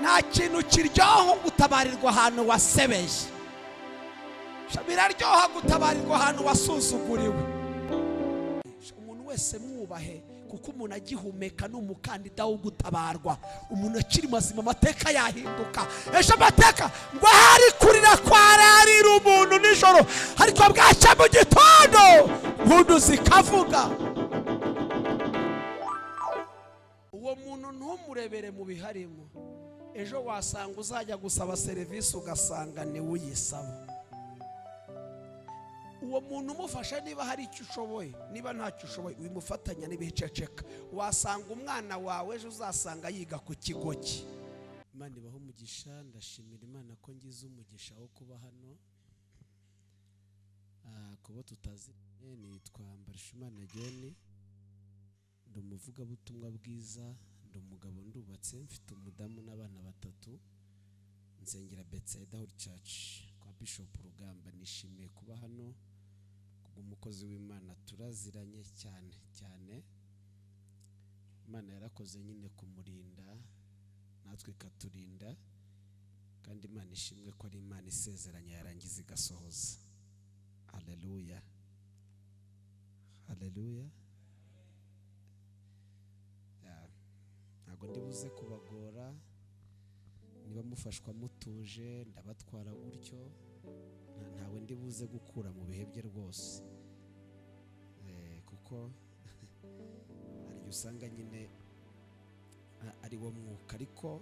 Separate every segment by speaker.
Speaker 1: nta kintu kiryoha gutabarirwa ahantu wasebeje. Biraryoha gutabarirwa ahantu wasuzuguriwe. Umuntu wese mwubahe, kuko umuntu agihumeka n'umukandida wo gutabarwa. Umuntu akiri mazima amateka yahinduka. Ejo amateka ngo hari kurira kwararira umuntu nijoro, ariko bwaca mu gitondo impundu zikavuga. Uwo muntu ntumurebere mu biharimo. Ejo wasanga uzajya gusaba serivisi ugasanga ni uyisaba. Uwo muntu umufasha niba hari icyo ushoboye, niba ntacyo ushoboye wimufatanya n'ibiceceka. Wasanga umwana wawe ejo uzasanga yiga ku kigo cye. Imana ibaho umugisha. Ndashimira Imana ko ngize umugisha wo kuba hano. Kubo tutazi nitwa Mbarishimana Geni, ndi umuvugabutumwa bwiza, ndi umugabo ndubatse, mfite umudamu n'abana batatu, nsengera Bethsaida Church kwa Bishop Rugamba. Nishimiye kuba hano umukozi w'Imana, turaziranye cyane. Imana yarakoze nyine kumurinda natwe ikaturinda, kandi Imana ishimwe ko ari Imana isezeranya yarangiza igasohoza. Haleluya, haleluya. Ntabwo ndibuze kubagora, niba mufashwa mutuje ndabatwara gutyo, ntawe ndibuze gukura mu bihe bye rwose, kuko hari usanga nyine ari wo mwuka, ariko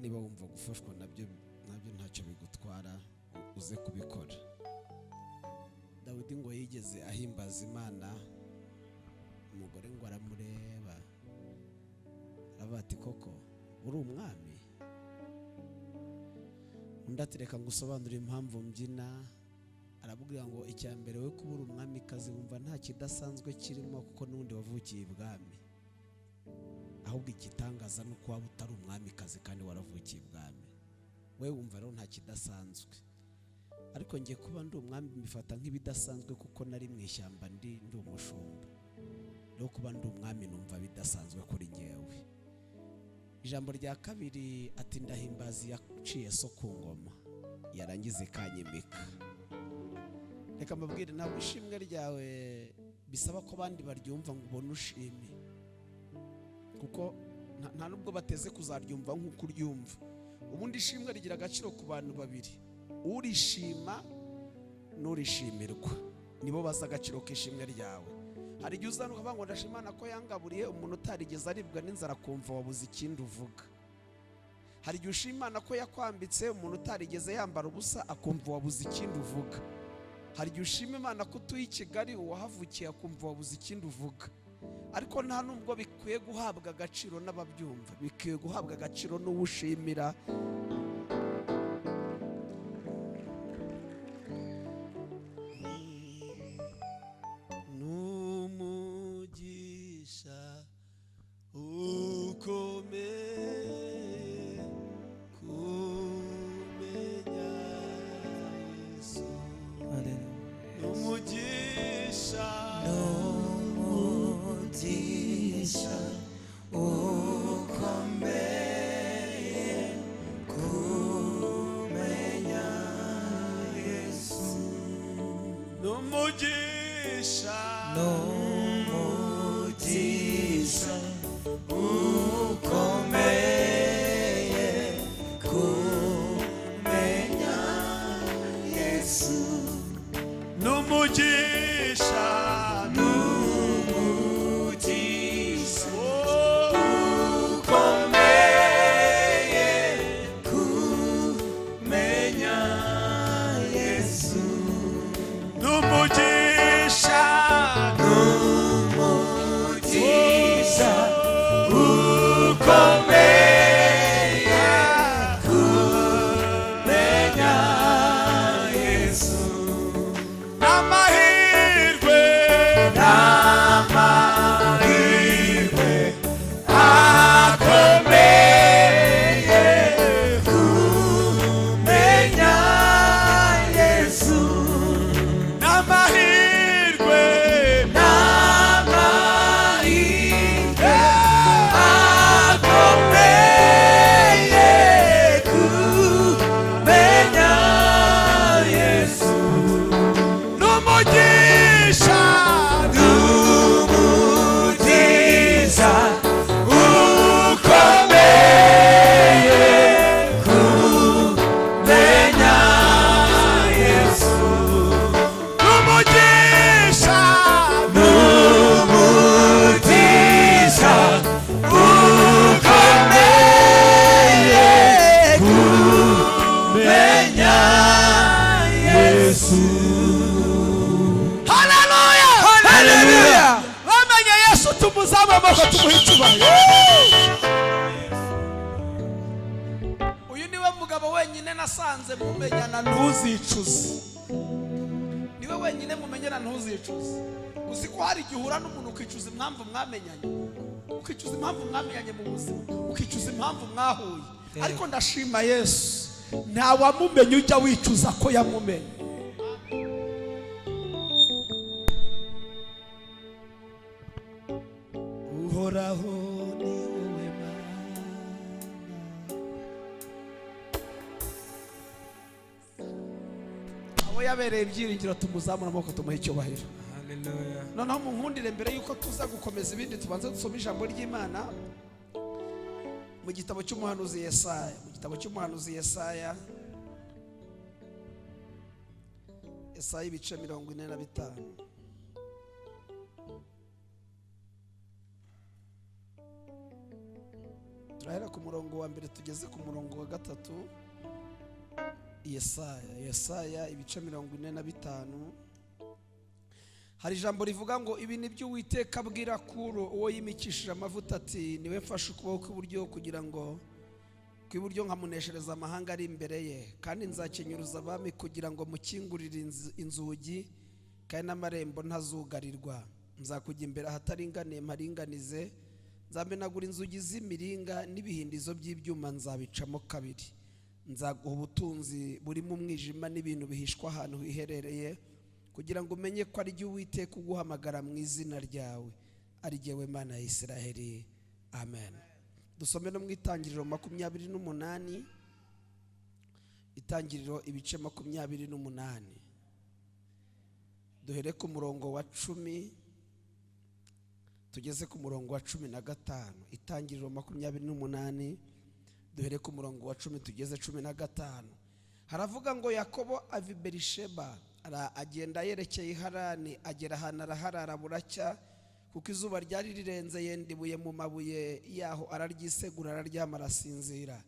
Speaker 1: niba wumva gufashwa nabyo ntacyo bigutwara, uze kubikora. Dawidi ngo yigeze ahimbaza Imana, umugore ngo aramureba aravuga ati koko uri umwami? Undi ati reka ngusobanurire impamvu mbyina. Arabwira ngo icya mbere we kuba uri umwamikazi wumva nta kidasanzwe kirimo, kuko n'undi wavukiye ibwami, ahubwo igitangaza ni uko waba utari umwamikazi kandi waravukiye ibwami. We wumva rero nta kidasanzwe, ariko ngiye kuba ndi umwami mbifata nk'ibidasanzwe, kuko nari mu ishyamba ndi umushumba. Rero kuba ndi umwami numva bidasanzwe kuri ngewe. Ijambo rya kabiri ati ndahimbazi yaciye so ku ngoma, yarangiza ikanyimika. Reka mbabwire, ntabwo ishimwe ryawe bisaba ko abandi baryumva ngo ubone ushime, kuko nta nubwo bateze kuzaryumva nk'uko uryumva. Ubundi ishimwe rigira agaciro ku bantu babiri, urishima n'urishimirwa, nibo baza agaciro k'ishimwe ryawe. Hari igihe uzana ukavuga ngo ndashimana ko yangaburiye, umuntu utarigeze aribwa n'inzara akumva wabuze ikindi uvuga. Hari igihe ushimana ko yakwambitse, umuntu utarigeze yambara ubusa akumva wabuze ikindi uvuga. Hari igihe ushima Imana ko utuye i Kigali, uwahavukiye akumva wabuze ikindi uvuga. Ariko nta nubwo bikwiye guhabwa agaciro n'ababyumva, bikwiye guhabwa agaciro n'uwushimira.
Speaker 2: Numugisha
Speaker 1: wenyine nasanze mumenyana ntuzicuze, niwe wenyine mumenyana ntuzicuze. Uzi ko hari igihe uhura n'umuntu ukicuza impamvu mwamenyanye, ukicuza impamvu mwamenyanye mu buzima, ukicuza impamvu mwahuye. Ariko ndashima Yesu, nta wamumenye ujya wicuza ko yamumenye. Uhoraho ni wowe Mana, abo yabereye ibyiringiro tumuzamura amaboko tumuhe icyubahiro. Haleluya. Noneho munkundire mbere yuko tuza gukomeza ibindi tubanze dusoma ijambo ry'Imana mu gitabo cy'umuhanuzi Yesaya. Mu gitabo cy'umuhanuzi Yesaya, Yesaya ibice 45. Turahera ku murongo wa mbere tugeze ku murongo wa 3. Yesaya ibice 45. Hari ijambo rivuga ngo ibi ni byo Uwiteka abwira Kuro uwo yimikishije amavuta ati niwe mfashe ukuboko kw'iburyo kugira ngo kw'iburyo nkamuneshereza amahanga ari imbere ye, kandi nzakenyuruza abami kugira ngo mukingurire inzugi kandi n'amarembo ntazugarirwa. Nzakujya imbere ahataringaniye mparinganize, nzamenagura inzugi z'imiringa n'ibihindizo by'ibyuma nzabicamo kabiri. Nzaguha ubutunzi burimo umwijima n'ibintu bihishwa ahantu hiherereye, kugira ngo umenye ko ari jye Uwiteka uguhamagara mu izina ryawe, ari jyewe Mana ya Isiraheli. Amen. Dusome no mu Itangiriro 28. Itangiriro ibice 28. Duhere ku murongo wa 10 tugeze ku murongo wa 15. Itangiriro 28 duhere ku murongo wa 10 tugeze 15. Haravuga ngo Yakobo ava i Berisheba agenda yerekeye Harani, agera ahantu araharara buracya, kuko izuba ryari rirenze. Yenda ibuye mu mabuye yaho araryisegura, araryama arasinzira.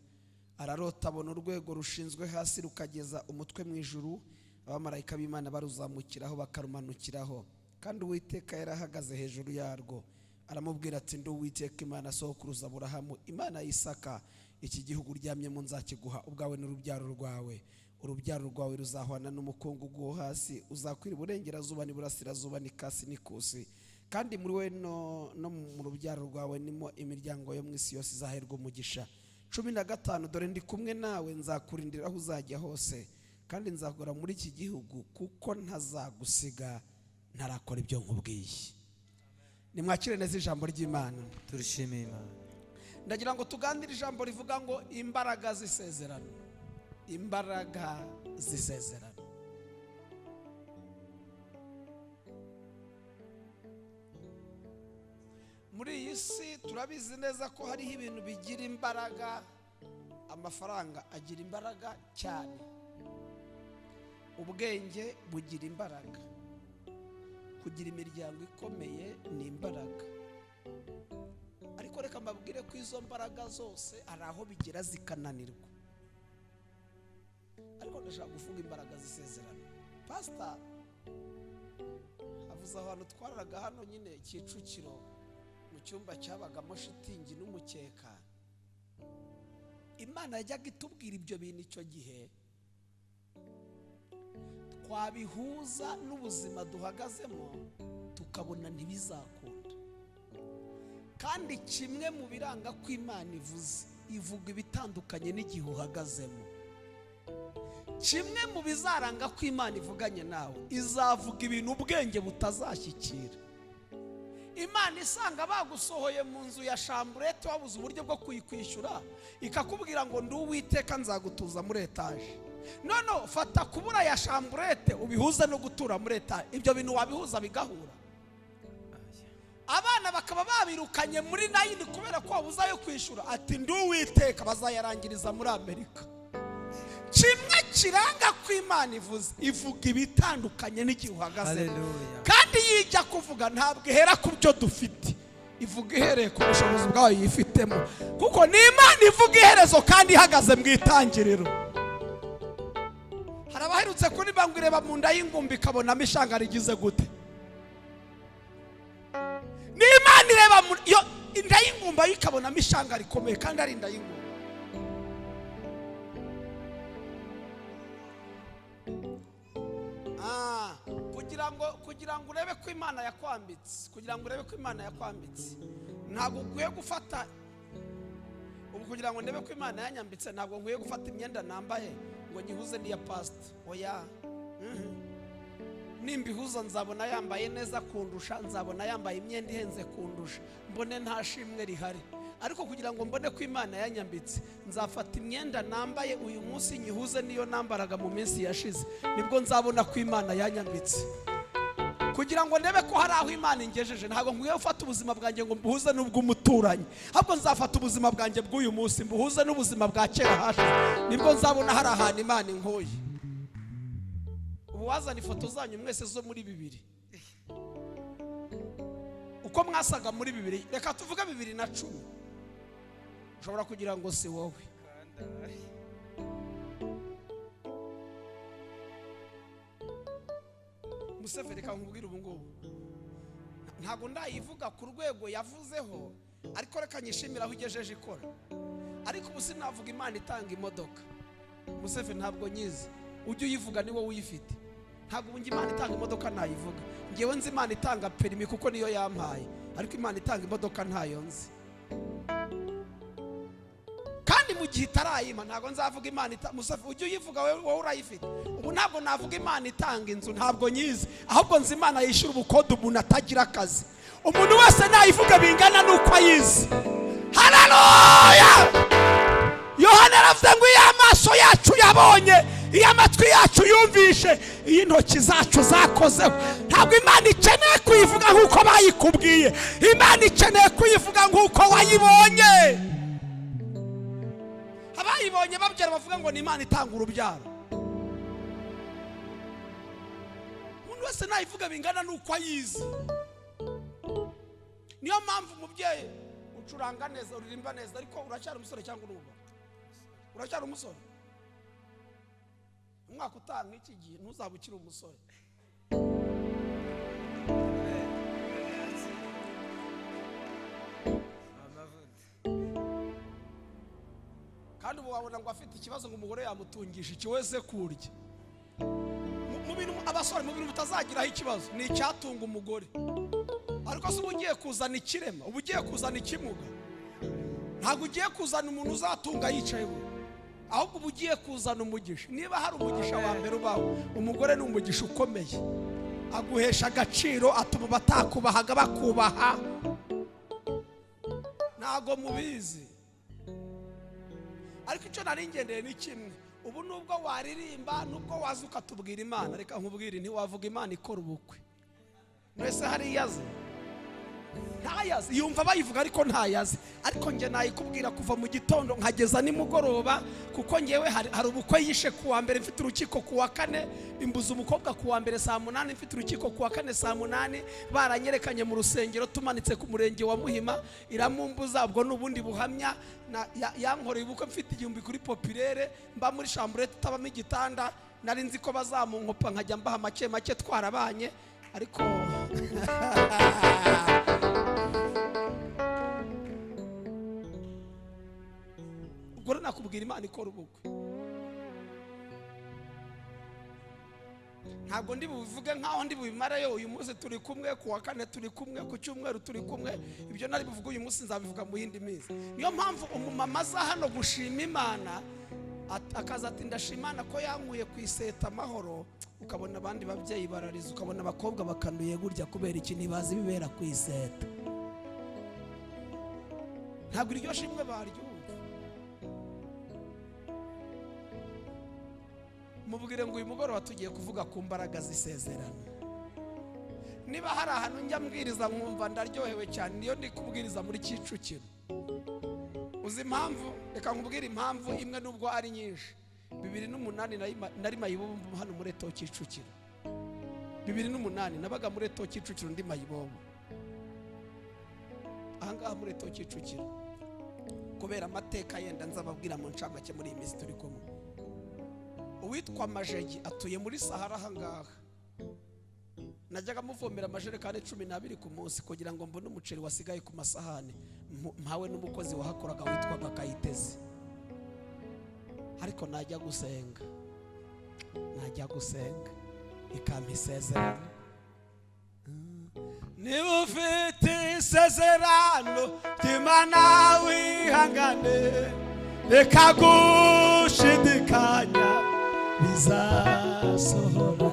Speaker 1: Ararota abona urwego rushinzwe hasi rukageza umutwe mu ijuru, abamarayika b'Imana baruzamukiraho bakarumanukiraho, kandi Uwiteka yarahagaze hejuru yarwo. Aramubwira ati ndi Uwiteka Imana sokuruza Aburahamu, Imana ya Isaka. Iki gihugu uryamyemo nzakiguha ubwawe n'urubyaro rwawe. Urubyaro rwawe ruzahwana n'umukungugu wo hasi, uzakwira iburengerazuba n'iburasirazuba n'ikasi n'ikusi, kandi muri we no mu rubyaro rwawe nimo imiryango yo mu isi yose izaherwa umugisha. 15. Dore ndi kumwe nawe, nzakurindira aho uzajya hose, kandi nzakora muri iki gihugu, kuko ntazagusiga ntarakora ibyo nkubwiye. Nimwakire neza ijambo ry'Imana.
Speaker 2: Turishimiye Imana.
Speaker 1: Ndagira ngo tuganire ijambo rivuga ngo imbaraga z'isezerano. Imbaraga z'isezerano. Muri iyi si turabizi neza ko hariho ibintu bigira imbaraga. Amafaranga agira imbaraga cyane, ubwenge bugira imbaraga, kugira imiryango ikomeye ni imbaraga. Ariko reka mbabwire ko izo mbaraga zose ari aho bigira zikananirwa. Ariko ndashaka kuvuga imbaraga z'isezerano. Pastor avuze ahantu twararaga hano nyine Kicukiro, mu cyumba cyabagamo shitingi n'umukeka. Imana yajyaga itubwira ibyo bintu icyo gihe, twabihuza n'ubuzima duhagazemo tukabona ntibizakunda. Kandi kimwe mu biranga ko Imana ivuga ibitandukanye n'igihe uhagazemo. Kimwe mu bizaranga ko Imana ivuganye nawe, izavuga ibintu ubwenge butazashyikira. Imana isanga bagusohoye mu nzu ya shamburete wabuze uburyo bwo kuyikwishyura, ikakubwira ngo ndi Uwiteka nzagutuza muri etaje. None fata kubura ya shamburete ubihuze no gutura muri etaje. Ibyo bintu wabihuza bigahura. Abana bakaba babirukanye muri 9 kubera ko wabuza yo kwishyura, ati ndi Uwiteka, bazayarangiriza muri Amerika. Kimwe kiranga ko Imana ivuga ibitandukanye n'igihe uhagaze. Kandi yijya kuvuga ntabwo ihera ku byo dufite, ivuga ihereye ku bushobozi bwayo yifitemo, kuko ni Imana ivuga iherezo kandi ihagaze mu itangiriro. Harabaherutse kuri bangwireba mu nda y'ingumbi kabonamo ishanga rigize gute. Ni Imana ireba yo inda y'ingumba yikabonamo ishanga rikomeye kandi ari inda y'ingumba. kugira ngo urebe ko Imana yakwambitse, ntabwo ukwiye gufata ubu kugira ngo ndebe ko Imana yanyambitse, ntabwo nkwiye gufata imyenda nambaye ngo nyihuze n'iya pastor. Oya, nimbihuza nzabona yambaye neza kundusha, nzabona yambaye imyenda ihenze kundusha, mbone nta shimwe rihari. Ariko kugira ngo mbone ko Imana yanyambitse, nzafata imyenda nambaye uyu munsi nyihuze niyo nambaraga mu minsi yashize, nibwo nzabona ko Imana yanyambitse. Kugira ngo ndebe ko hari aho Imana ingejeje, ntabwo nkwiye gufata ubuzima bwanjye ngo mbuhuze n'ubw'umuturanyi, ahubwo nzafata ubuzima bwanjye bw'uyu munsi mbuhuze n'ubuzima bwa kera hashize, nibwo nzabona hari ahantu Imana inkuye. Ubu wazana ifoto zanyu mwese zo muri 2000, uko mwasaga muri 2000, reka tuvuge 2010, ushobora kugira ngo si wowe. Museveni kamubwira ubu ngubu ntago ndayivuga ku rwego yavuzeho, ariko reka nyishimira aho ugejeje ikora. Ariko ubu sinavuga Imana itanga imodoka. Museveni ntabwo nyizi, ujye uyivuga ni wowe uyifite. Ntabwo ungi Imana itanga imodoka nayivuga. Ngewe nzi Imana itanga perimi kuko niyo yampaye, ariko Imana itanga imodoka ntayo nzi. Kandi mu gihe itarayima ntabwo nzavuga Imana Museveni ujye uyivuga wowe urayifite. Ubu ntabwo navuga Imana itanga inzu, ntabwo nyizi, ahubwo nzi Imana yishyura ubukode umuntu atagira akazi. Umuntu wese nayivuga bingana nuko ayizi. Haleluya! Yohana aravuze ngo iyo amaso yacu yabonye, iyo amatwi yacu yumvishe, iyo intoki zacu zakozeho. Ntabwo Imana ikeneye kuyivuga nk'uko bayikubwiye, Imana ikeneye kuyivuga nk'uko wayibonye. Abayibonye babyara bavuga ngo ni Imana itanga urubyaro. Umuntu wese nayivuga bingana nuko ayizi. Niyo mpamvu umubyeyi ucuranga neza, uririmba neza, ariko uracyari umusore cyangwa uruba? Uracyari umusore? Umwaka utanga iki gihe ntuzabukira umusore. Kandi ubu wabona ngo afite ikibazo ngo umugore yamutungisha iki wese kurya. Mu bintu abasore mu bintu mutazagiraho ikibazo ni icyatunga umugore. Ariko se ugiye kuzana ikirema, ugiye kuzana ikimuga, ntabwo ugiye kuzana umuntu uzatunga yicaye we, ahubwo ugiye kuzana umugisha. Niba hari umugisha wa mbere ubaho, umugore ni umugisha ukomeye, aguhesha agaciro, atuma batakubahaga bakubaha. Ntago mubizi, ariko icyo nari ngendeye ni kimwe. Ubu nubwo waririmba, nubwo waza ukatubwira Imana, reka nkubwire ntiwavuga Imana ikora ubukwe. Mwese hari yaze ntayazi, yumva bayivuga ariko ntayazi. Ariko nge nayikubwira kuva mu gitondo nkageza nimugoroba, kuko ngewe hari ubukwe yishe kuwa mbere mfite urukiko kuwa kane, imbuza umukobwa kuwa mbere saa 8, mfite urukiko kuwa kane saa 8, baranyerekanye mu rusengero tumanitse ku murenge wa Muhima, iramumbuza. Ubwo n'ubundi buhamya yankoreye ubukwe mfite 1000 kuri populaire, mba muri chambre tutabamo igitanda, nari nzi ko bazamunkopa nkajya mbaha make make twarabanye. Ariko ubwo nakubwira Imana ikora ubukwe. Ntabwo ndi buvuge nkaho ndi bubimarayo. Uyu munsi turi kumwe, kuwa kane turi kumwe, ku cyumweru turi kumwe. Ibyo nari buvuga uyu munsi nzabivuga mu yindi minsi. Niyo mpamvu umumama aza hano gushima Imana, akaza ati ndashimana ko yankuye ku iseta amahoro. Ukabona abandi babyeyi barariza, ukabona abakobwa bakanuye gurya kubera iki ntibazi bibera ku iseta. Ntabwo iryo shimwe baryumva. Mubwire ngo uyu mugoroba tugiye kuvuga ku mbaraga z'isezerano. Niba hari ahantu njya mbwiriza nkumva ndaryohewe cyane, niyo ndi kubwiriza muri Kicukiro. Uzi impamvu? Reka nkubwire impamvu imwe nubwo ari nyinshi. 2008 nari mayibobo hano muri Eto Kicukiro. 2008 nabaga muri Eto Kicukiro ndi mayibobo. Ahangaha muri Eto Kicukiro, kubera amateka yenda nzababwira mu ncamake muri iyi minsi turi kumwe. Uwitwa Majegi atuye muri Sahara ahangaha. Najyaga muvomera amajerekani 12 ku munsi kugira ngo mbone umuceri wasigaye ku masahani, mpawe n'umukozi wahakoraga witwaga Kayitezi. Ariko najya gusenga ikampa isezerano, niba ufite isezerano ry'Imana wihangane, reka gushidikanya bizasohora.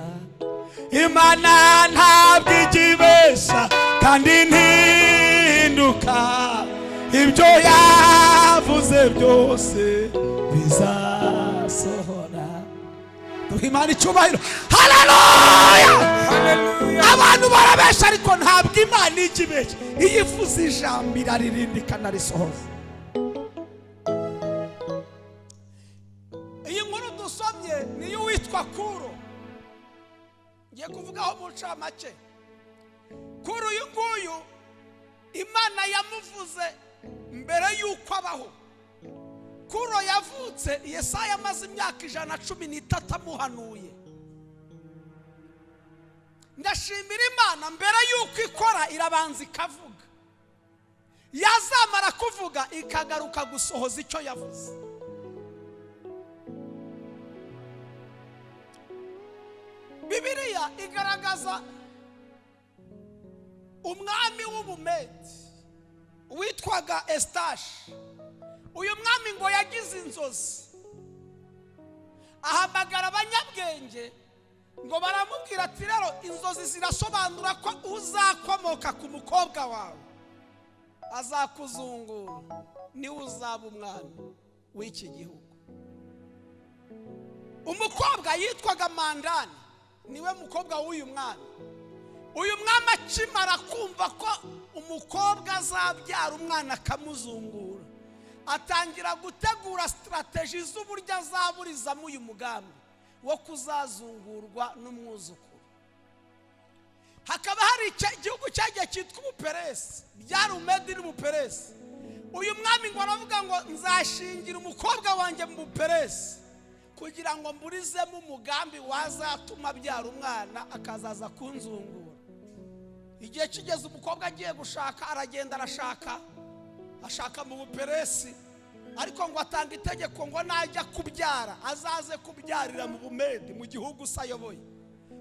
Speaker 1: Imana ntabwo igibesha kandi ntihinduka, ibyo yavuze byose bizasohora. Duha Imana icyubahiro. Haleluya! Abantu barabesha ariko ntabwo Imana igibesha. Iyo ivuze ijambo iraririnda ikanarisohoza. Iyi nkuru dusomye niyo witwa Kuro. Ngiye kuvugaho mu ncamake. Kuri uyu nguyu Imana yamuvuze mbere yuko abaho. Kuro yavutse Yesaya amaze imyaka 113 amuhanuye. Ndashimira Imana mbere yuko ikora irabanza ikavuga, yazamara kuvuga ikagaruka gusohoza icyo yavuze. Bibiliya igaragaza umwami w'Ubumedi witwaga Estashi. Uyu mwami ngo yagize inzozi, ahamagara abanyabwenge ngo baramubwira ati rero inzozi zirasobanura ko uzakomoka ku mukobwa wawe azakuzungura, ni uzaba umwami w'iki gihugu. Umukobwa yitwaga Mandani niwe mukobwa w'uyu mwami. Uyu mwami akimara kumva ko umukobwa azabyara umwana akamuzungura, atangira gutegura strategy z'uburyo azaburizamo uyu mugambi wo kuzazungurwa n'umwuzukuru. Hakaba hari igihugu cyagiye cyitwa Ubuperesi, byari Umedi n'Ubuperesi. Uyu mwami ngo aravuga ngo nzashingira umukobwa wanjye mu Buperesi kugira ngo mburizemo umugambi wazatuma abyara umwana akazaza kunzungura. Igihe kigeze umukobwa agiye gushaka, aragenda ashaka mu Buperesi, ariko ngo atanga itegeko ngo najya kubyara azaze kubyarira mu Bumedi, mu gihugu sayoboye.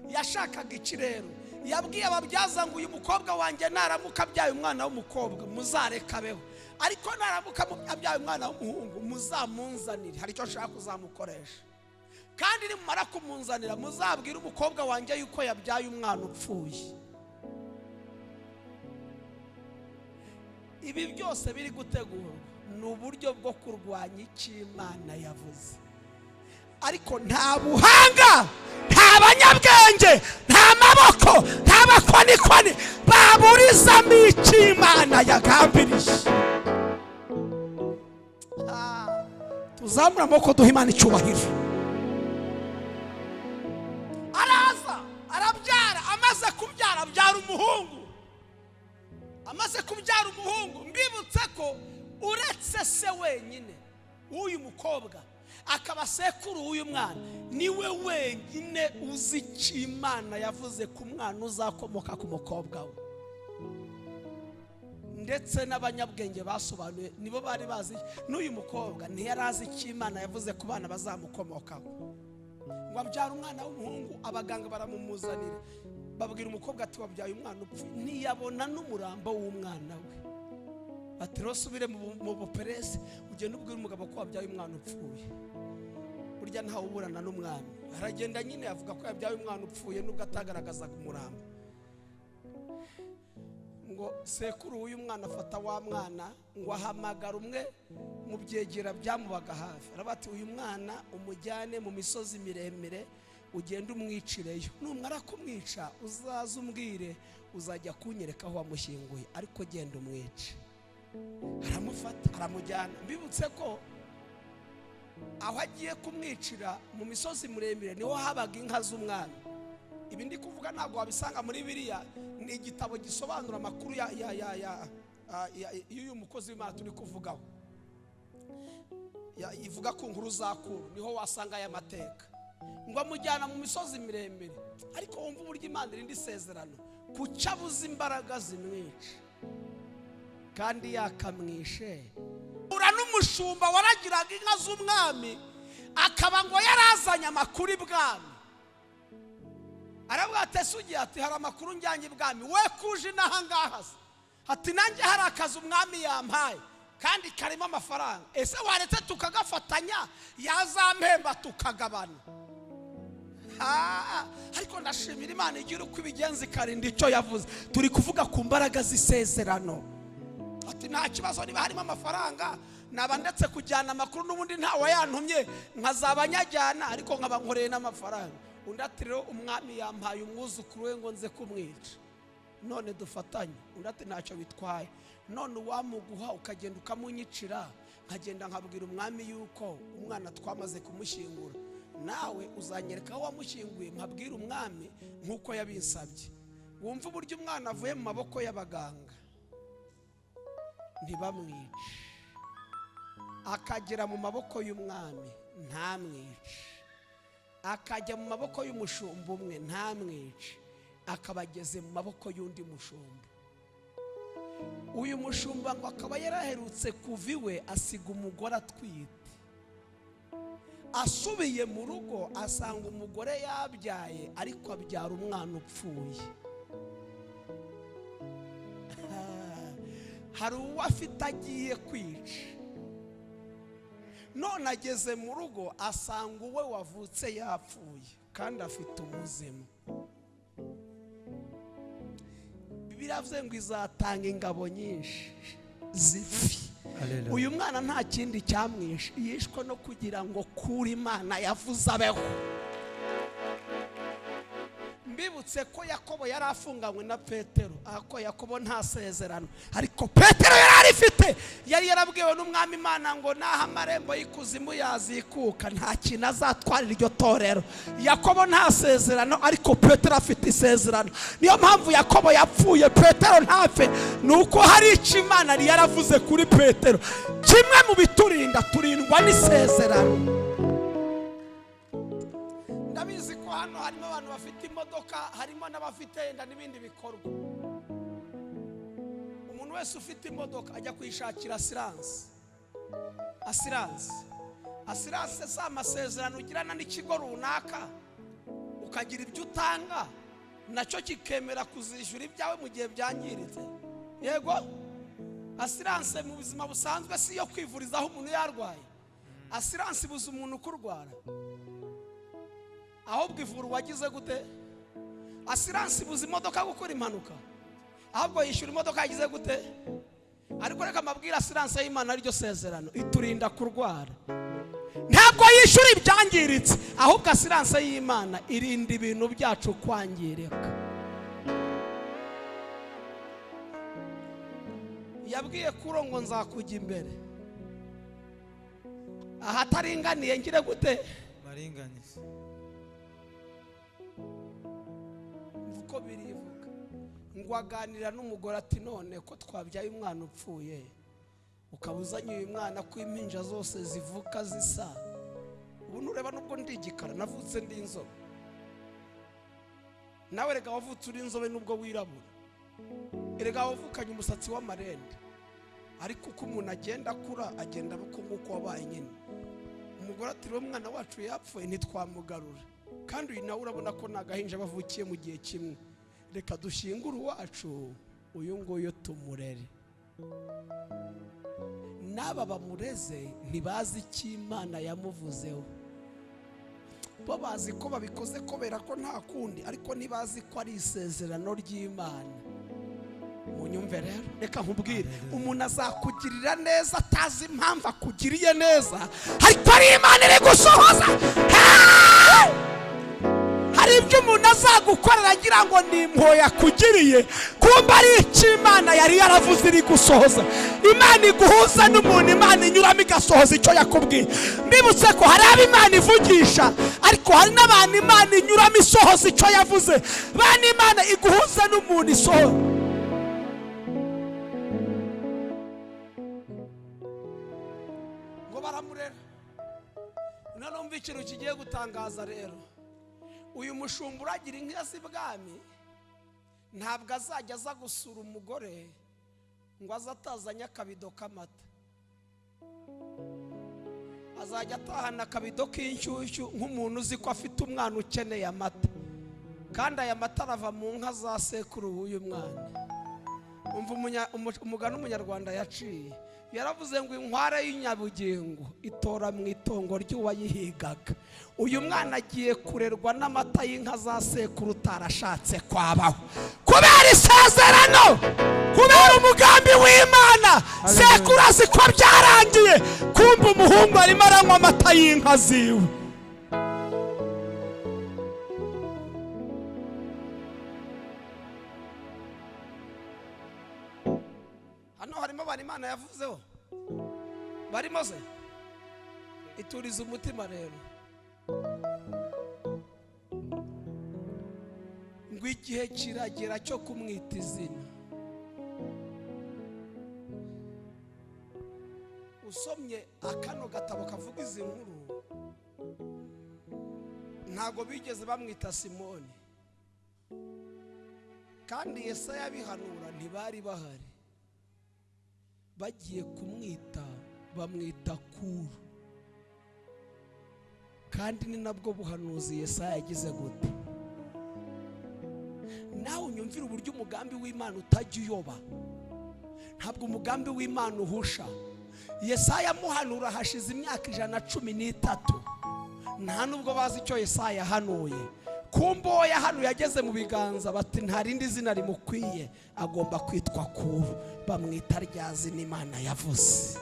Speaker 1: Yashakaga ikirero, yabwiye ababyaza ngo uyu mukobwa wanjye naramuka abyaye umwana w'umukobwa muzarekabeho, ariko naramuka abyaye umwana w'umuhungu muzamunzanire, hari icyo nshaka kuzamukoresha. Kandi nimumara kumunzanira muzabwira umukobwa wanjye yuko yabyaye umwana upfuye. Ibi byose biri gutegurwa ni uburyo bwo kurwanya icyo Imana yavuze. Ariko nta buhanga, nta banyabwenge, nta maboko, nta bakonikoni baburizamo icyo Imana yagambiriye. Tuzamura amaboko duha Imana icyubahiro. Araza arabyara, amaze kubyara abyara umuhungu. Amaze kubyara umuhungu, mbibutse ko uretse se wenyine w'uyu mukobwa akaba sekuru w'uyu mwana, niwe wenyine uzi icyo Imana yavuze ku mwana uzakomoka ku mukobwa we. Ndetse n'abanyabwenge basobanuye nibo bari bazi n'uyu mukobwa ntiyari azi icyo Imana yavuze ku bana bazamukomokaho. Ngo abyara umwana w'umuhungu, abaganga baramumuzanira, babwira umukobwa ati wabyaye umwana upfuye, ntiyabona n'umurambo w'umwana we. Ati rosubire mu Buperesi ugende ubwira umugabo ko wabyaye umwana upfuye. Burya ntawe uburana n'umwami. Aragenda nyine avuga ko yabyaye umwana upfuye nubwo atagaragazaga umurambo. Ngo sekuru w'uyu mwana afata wa mwana ngo ahamagara umwe mu byegera byamubaga hafi, arabati uyu mwana umujyane mu misozi miremire ugenda umwicireyo, numara kumwica uzaza umbwire, uzajya kunyereka aho wamushyinguye, ariko genda umwice. Aramufata aramujyana. Mbibutse ko aho agiye kumwicira mu misozi miremire niho habaga inka z'umwami. Ibi ndi kuvuga ntabwo wabisanga muri Bibiliya, ni igitabo gisobanura amakuru y'uyu mukozi w'Imana turi kuvugaho. Ivuga ku nkuru za Kuro, niho wasanga aya mateka. Ngo amujyana mu misozi miremire, ariko wumva uburyo Imana irindi sezerano kucyo abuze imbaraga zimwica kandi yakamwishe. Ura n'umushumba waragiraga inka z'umwami, akaba ngo yarazanye amakuru ibwami. aravuga ati sugiye ati hari amakuru njyanye ibwami we kuje nahangaha ati nanjye hari akazi umwami yampaye kandi karimo amafaranga ese waretse tukagafatanya yazampemba tukagabana ariko ndashimira Imana igira uko ibigenza ikarinda icyo yavuze turi kuvuga ku mbaraga z'isezerano ati nta kibazo niba harimo amafaranga naba ndetse kujyana amakuru n'ubundi ntawe yantumye nkazaba nyajyana ariko nkaba nkoreye n'amafaranga undi ati rero umwami yampaye umwuzukuru we ngo nze kumwica none dufatanye undi ati ntacyo bitwaye none uwamuguha ukagenda ukamunyicira nkagenda nkabwira umwami yuko umwana twamaze kumushyingura nawe uzanyereka aho wamushyinguye mpabwira umwami nk'uko yabinsabye wumva uburyo umwana avuye mu maboko y'abaganga ntibamwice akagera mu maboko y'umwami ntamwice akajya mu maboko y'umushumba umwe ntamwice akabageze mu maboko y'undi mushumba uyu mushumba ngo akaba yaraherutse kuva iwe asiga umugore atwite asubiye mu rugo asanga umugore yabyaye ariko abyara umwana upfuye hari uwo afite agiye kwica none ageze mu rugo asanga uwe wavutse yapfuye kandi afite umuzima biravuze ngo izatanga ingabo nyinshi zifi uyu mwana nta kindi cyamwishe yishwe no kugira ngo kuri Imana yavuze abeho mbibutse ko Yakobo yari afunganywe na Petero ako Yakobo nta sezerano ariko Petero yari arifite yari yarabwiwe n'umwami Imana ngo naha amarembo y'ikuzimu yazikuka nta kintu azatwarira iryo torero Yakobo nta sezerano ariko Petero afite isezerano niyo mpamvu Yakobo yapfuye Petero ntapfe nuko hari icyo Imana yari yaravuze kuri Petero kimwe mu biturinda turindwa n'isezerano ndabizi ko hano harimo abantu bafite imodoka harimo n'abafite yenda n'ibindi bikorwa umuntu wese ufite imodoka ajya kuyishakira asiranse si amasezerano ugirana n'ikigo runaka ukagira ibyo utanga nacyo kikemera kuzishyura ibyawe mu gihe byangiritse yego asiranse mu buzima busanzwe si iyo kwivurizaho umuntu yarwaye asiranse ibuza umuntu kurwara ahubwo ivura wagize gute asiranse ibuza imodoka gukora impanuka ahubwo yishyura imodoka yagize gute ariko reka mabwira asiranse y'Imana aryo sezerano iturinda kurwara ntabwo yishyura ibyangiritse ahubwo asiranse y'Imana irinda ibintu byacu kwangirika yabwiye kuro ngo nzakujya imbere ahataringaniye ngire gute
Speaker 2: maringanize
Speaker 1: uko birivuga ngo aganira n'umugore ati none ko twabyaye umwana upfuye ukabuzanye uyu mwana ko impinja zose zivuka zisa ubu nureba nubwo ndi igikara navutse ndi inzobe nawe rega wavutse uri inzobe nubwo wirabura erega wavukanye umusatsi w'amarende ariko uko umuntu agenda akura agenda buko nguko wabaye nyine umugore ati rero umwana wacu yapfuye ntitwamugarura kandi uyu nawe urabona ko nagahinja bavukiye mu gihe kimwe reka dushingure uwacu uyu nguyu tumurere n'aba bamureze ntibazi icyo Imana yamuvuzeho bo bazi ko babikoze kubera ko nta kundi ariko ntibazi ko ari isezerano ry'Imana munyumve rero reka nkubwire umuntu azakugirira neza atazi impamvu akugiriye neza ariko ari Imana iri gusohoza hari ibyo umuntu azagukorera agira ngo ni impuhwe yakugiriye kumba ari icyo Imana yari yaravuze iri gusohoza Imana iguhuza n'umuntu Imana inyuramo igasohoza icyo yakubwiye mbibutse ko hari abo Imana ivugisha ariko hari n'abantu Imana inyuramo isohoza icyo yavuze bane Imana iguhuza n'umuntu isohoza ngo baramurera none ikintu kigiye gutangaza rero uyu mushumba uragira inka z'ibwami ntabwo azajya aza gusura umugore ngo azatazanye akabido k'amata azajya atahana akabido k'inshyushyu nk'umuntu uzi ko afite umwana ukeneye amata kandi aya matara ava mu nka za sekuru w'uyu mwana. Umugani umunyarwanda yaciye yaravuze ngo inkware y'inyabugingo itora mu itongo ry'uwayihigaga. Uyu mwana agiye kurerwa n'amata y'inka za sekuru utarashatse kwabaho, kubera isezerano, kubera umugambi w'Imana. Sekuru azi ko byarangiye, kumva umuhungu arimo aranywa amata y'inka ziwe. Hano harimo abantu Imana yavuzeho barimo ze. Ituriza umutima rero ngo igihe kiragera cyo kumwita izina. Usomye akano gatabo kavuga izi nkuru, ntago bigeze bamwita Simoni, kandi Yesaya abihanura ntibari bahari. Bagiye kumwita bamwita Kuri, kandi ni nabwo buhanuzi Yesaya yagize gute. Nawe unyumvira uburyo umugambi w'Imana utajya uyoba, ntabwo umugambi w'Imana uhusha. Yesaya amuhanura hashize imyaka 113, nta nubwo bazi icyo Yesaya yahanuye. Kumbo yahanuye yageze mu biganza, bati nta rindi zina rimukwiye, agomba kwitwa Kuri, bamwita rya zina Imana yavuze.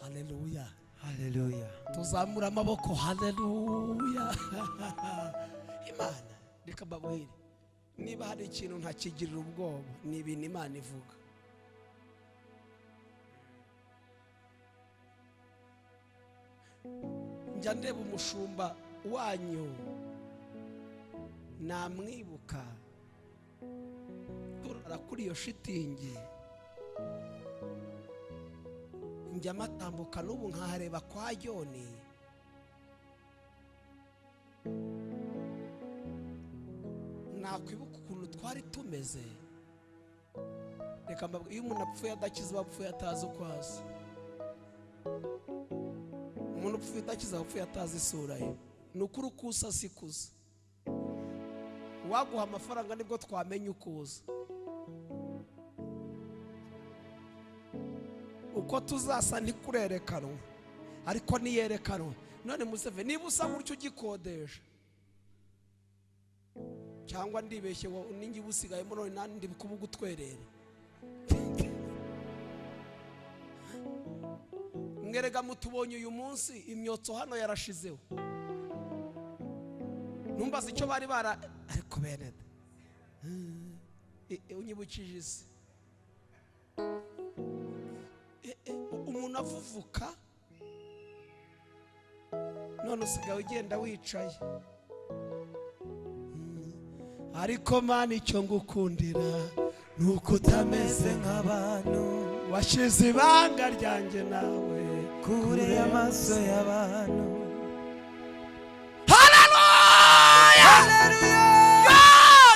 Speaker 1: Haleluya, haleluya. Tuzamura amaboko, haleluya. Imana reka babwire, niba hari ikintu ntakigirira ubwoba, ni ibintu Imana ivuga. Njya ndeba umushumba wanyu namwibuka turara kuri iyo shitingi, njya matambuka n'ubu nkahareba kwa Joni. Nakwibuka ukuntu twari tumeze. Reka mbabwire, iyo umuntu apfuye adakiza bapfuye atazi uko asa. Umuntu upfuye adakiza bapfuye atazi isura ye. Nukuri ukusa sikuza. Waguha amafaranga nibwo twamenye ukuza. Uko tuzasa ntikurerekanwa, ariko niyerekanwa. None Museve, niba usa gutyo ugikodesha, cyangwa ndibeshye ningi busigayemo none nandi kubugutwerera. Mwerega mutubonye uyu munsi imyotso hano yarashizeho. Numbaza icyo bari bara, ariko bene unyibukije isi. Umuntu avuvuka none usigaye ugenda wicaye. Ariko Mana icyo ngukundira nuko utameze nk'abantu, washize ibanga ryanjye nawe kure y'amaso y'abantu. Haleluya, haleluya.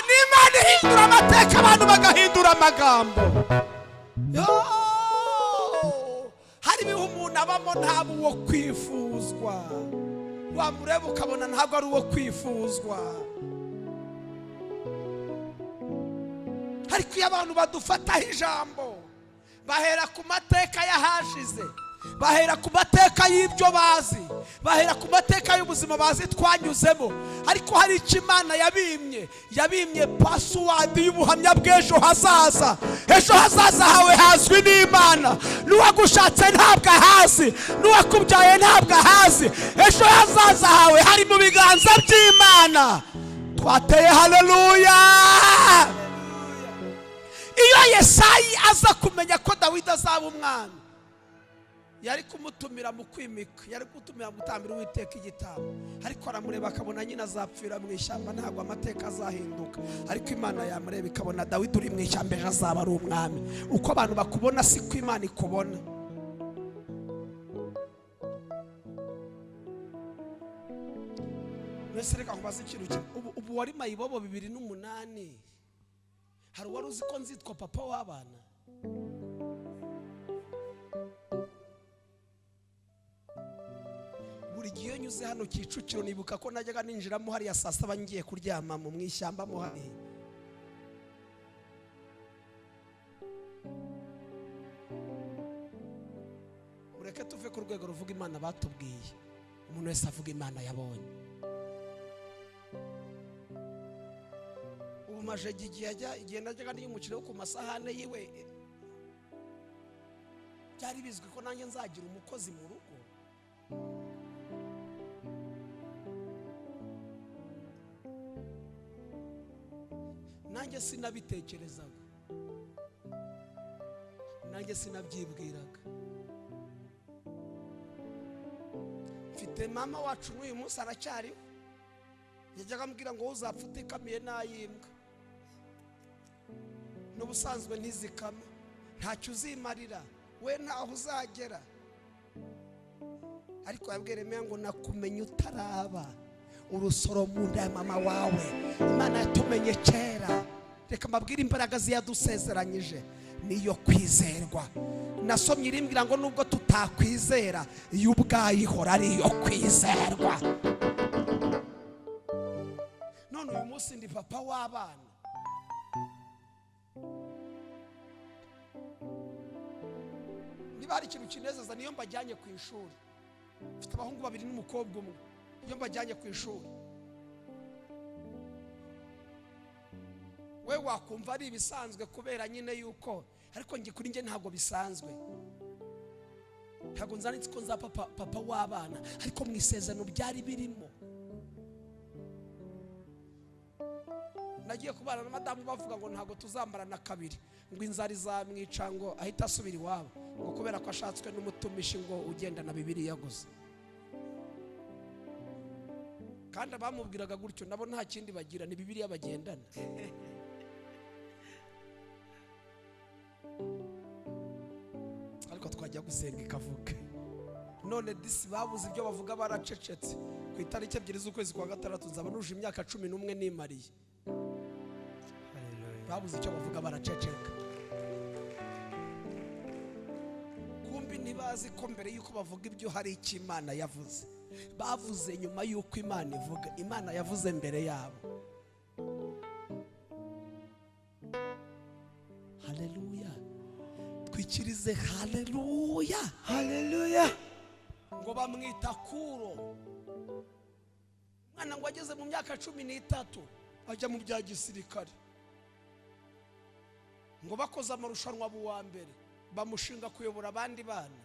Speaker 1: Ni Imana ihindura amateka, abantu bagahindura amagambo. Hari ibihe umuntu abamo ntabwo uwo kwifuzwa, wamureba ukabona ntabwo ari uwo kwifuzwa. Ariko iyo abantu badufataho ijambo, bahera ku mateka y'ahashize, bahera ku mateka y'ibyo bazi, bahera ku mateka y'ubuzima bazi twanyuzemo. Ariko hari icyo Imana yabimye password y'ubuhamya bw'ejo hazaza. Ejo hazaza hawe hazwi n'Imana. N'uwagushatse ntabwo ahazi, n'uwakubyaye ntabwo ahazi. Ejo hazaza hawe hari mu biganza by'Imana. Twateye haleluya. Iyo Yesayi aza kumenya ko Dawidi azaba umwami, yari kumutumira mu kwimika, yari gutumira gutambira Uwiteka igitambo. Ariko aramureba akabona nyine azapfira mu ishyamba, ntabwo amateka azahinduka. Ariko Imana yamureba ikabona Dawidi uri mu ishyamba ejo azaba ari umwami. Uko abantu bakubona siko Imana ikubona. Mwese reka nkubaze ikintu. Ubu wari mayibobo 2008, hari wari uzi ko nzitwa papa w'abana? ngeze hano Kicukiro nibuka ko najyaga ninjiramo hari ya saa 7 ngiye kuryama mu mwishyamba mo hari. Mureke tuve ku rwego ruvuga Imana batubwiye, umuntu wese avuga Imana yabonye. Ubu maje igihe najyaga niyumukire ku masahane yiwe, byari bizwi ko nanjye nzagira umukozi mu rugo. Nanjye sinabitekerezaga, nanjye sinabyibwiraga. Mfite mama wacu n'uyu munsi aracyariho, yajyaga ambwira ngo uzapfa utikamiye nayimbwa, n'ubusanzwe ntizikama, ntacyo uzimarira, we ntaho uzagera. Ariko yabwiremeye ngo nakumenye utaraba urusoro mu nda ya mama wawe. Imana yatumenye kera. Reka mbabwire imbaraga ziyadusezeranyije niyo kwizerwa. Nasomye irimbwira ngo nubwo tutakwizera, iyo ubwayihora ari iyo kwizerwa. None uyu munsi ndi papa w'abana. Niba hari ikintu kinezeza niyo mbajyanye ku ishuri. Mfite abahungu 2 n'umukobwa umwe. Iyo mbajyanye ku ishuri, we wakumva ari ibisanzwe kubera nyine yuko, ariko ngi kuri nge ntabwo bisanzwe. Ntabwo nzanitse ko nza papa w'abana, ariko mu isezerano byari birimo. Nagiye kubana na madamu bavuga ngo ntabwo tuzamarana kabiri, ngo inzara izamwica ngo ahita asubira iwabo, ngo kubera ko ashatswe n'umutumishi ngo ugenda na Bibiliya gusa. Kandi abamubwiraga gutyo nabo nta kindi bagira, ni Bibiliya bagendana. Ariko twajya gusenga ikavuga. None disi babuze ibyo bavuga, baracecetse. Ku itariki 2 z'ukwezi kwa gatandatu nzaba nuje imyaka 11 nimariye. Babuze icyo bavuga, baraceceka. Kumbi ntibazi ko mbere yuko bavuga ibyo hari icyo Imana yavuze. Bavuze nyuma yuko Imana ivuga. Imana yavuze mbere yabo. Haleluya. Twikirize haleluya. Haleluya. Ngo bamwita Kuro. Mwana ngo ageze mu myaka 13 ajya mu bya gisirikare. Ngo bakoze amarushanwa buwa mbere, bamushinga kuyobora abandi bana.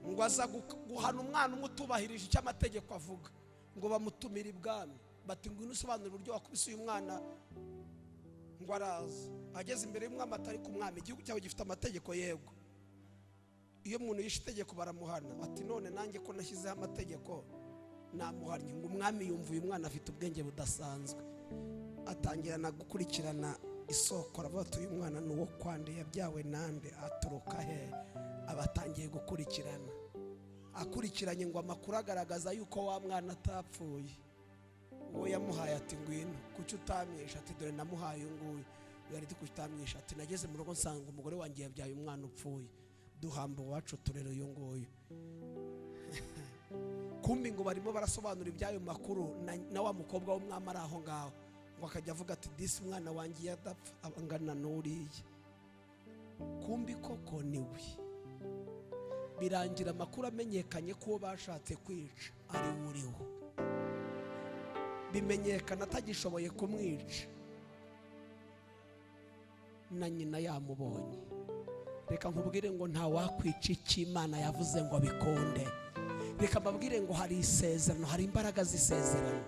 Speaker 1: Ngo aza guhana umwana umutubahirije icyo amategeko avuga, ngo bamutumira ibwami, bati ngwino usobanura uburyo wakubise uyu mwana. Ngo araza, ageze imbere y'umwami atari ku mwami, igihugu cyawe gifite amategeko yego. Iyo umuntu yishe itegeko baramuhana. Ati none nanjye ko nashyizeho amategeko namuhannye. Ngo umwami yumva uyu mwana afite ubwenge budasanzwe, atangirana gukurikirana isoko, aravuga ati uyu mwana nuwo kwande, yabyawe nande, aturuka he? Abatangiye gukurikirana. Akurikiranye ngo amakuru agaragaza yuko wa mwana atapfuye. Uwo yamuhaye ati ngwino, kuki utamwisha? Ati dore namuhaye nguyu. Yari kutamwisha. Ati nageze mu rugo nsanga umugore wanjye yabyaye umwana upfuye, duhamba wacu turero uyu nguyu. Kumbi ngo barimo barasobanura ibyayo makuru na wa mukobwa w'umwami ari aho ngaho. Ngo akajya avuga ati disi mwana wanjye yadapfa angana n'uriya. Kumbi koko niwe. Birangira amakuru amenyekanye ko bashatse kwica ari uriho. Bimenyekana atagishoboye kumwica, na nyina yamubonye. Reka nkubwire ngo nta wakwica icyo Imana yavuze ngo bikunde. Reka mbabwire ngo hari isezerano, hari imbaraga z'isezerano.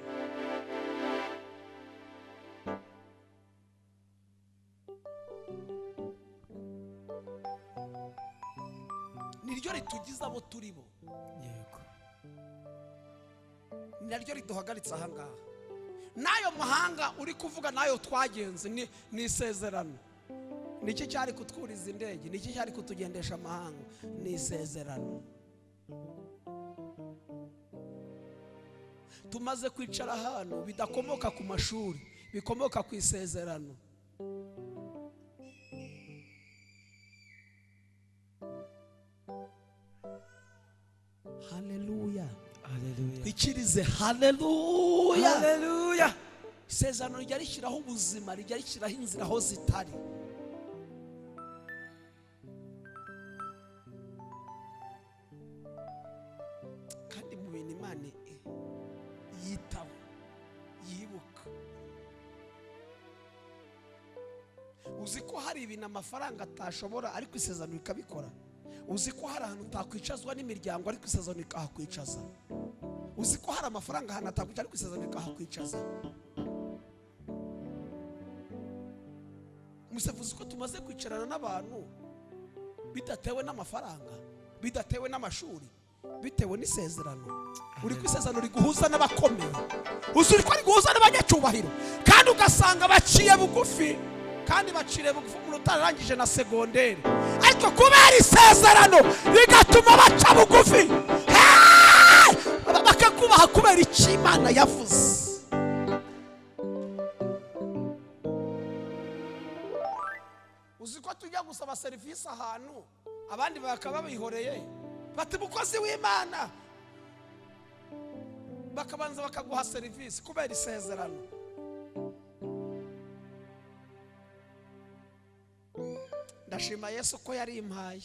Speaker 1: Niryo ritugize abo turi bo. Yego. Niryo riduhagaritse aha ngaha. Nayo mahanga uri kuvuga nayo twagenze ni isezerano. Niki cyari kutwuriza indege, niki cyari kutugendesha amahanga, ni isezerano. Tumaze kwicara hano bidakomoka ku mashuri, bikomoka ku isezerano. haleluya,
Speaker 2: Haleluya.
Speaker 1: twikirize haleluya.
Speaker 2: Haleluya.
Speaker 1: Isezerano rijya rishyiraho ubuzima, rijya rishyiraho inzira aho zitari. Kandi mu bintu Imana yitaho, yibuka. Uzi ko hari ibintu amafaranga atashobora ariko isezerano rikabikora. Uzi ko hari ahantu utakwicazwa n'imiryango ariko isezerano rikahakwicaza. Uzi ko hari amafaranga ahantu atakwicaza ariko isezerano rikahakwicaza. Musevuze ko tumaze kwicarana n'abantu bidatewe n'amafaranga, bidatewe n'amashuri, bitewe n'isezerano. Uri ku isezerano riguhuza n'abakomeye, uzi ko riguhuza n'abanyacyubahiro, kandi ugasanga baciye bugufi, kandi bacire bugufi umuntu utararangije na segonderi, ariko kubera isezerano rigatuma baca bugufi bakakubaha kubera icyo Imana yavuze. Uzi ko tujya gusaba serivisi ahantu abandi bakaba bihoreye, bati mukozi w'Imana, bakabanza bakaguha serivisi kubera isezerano. Ndashima Yesu ko yari impaye,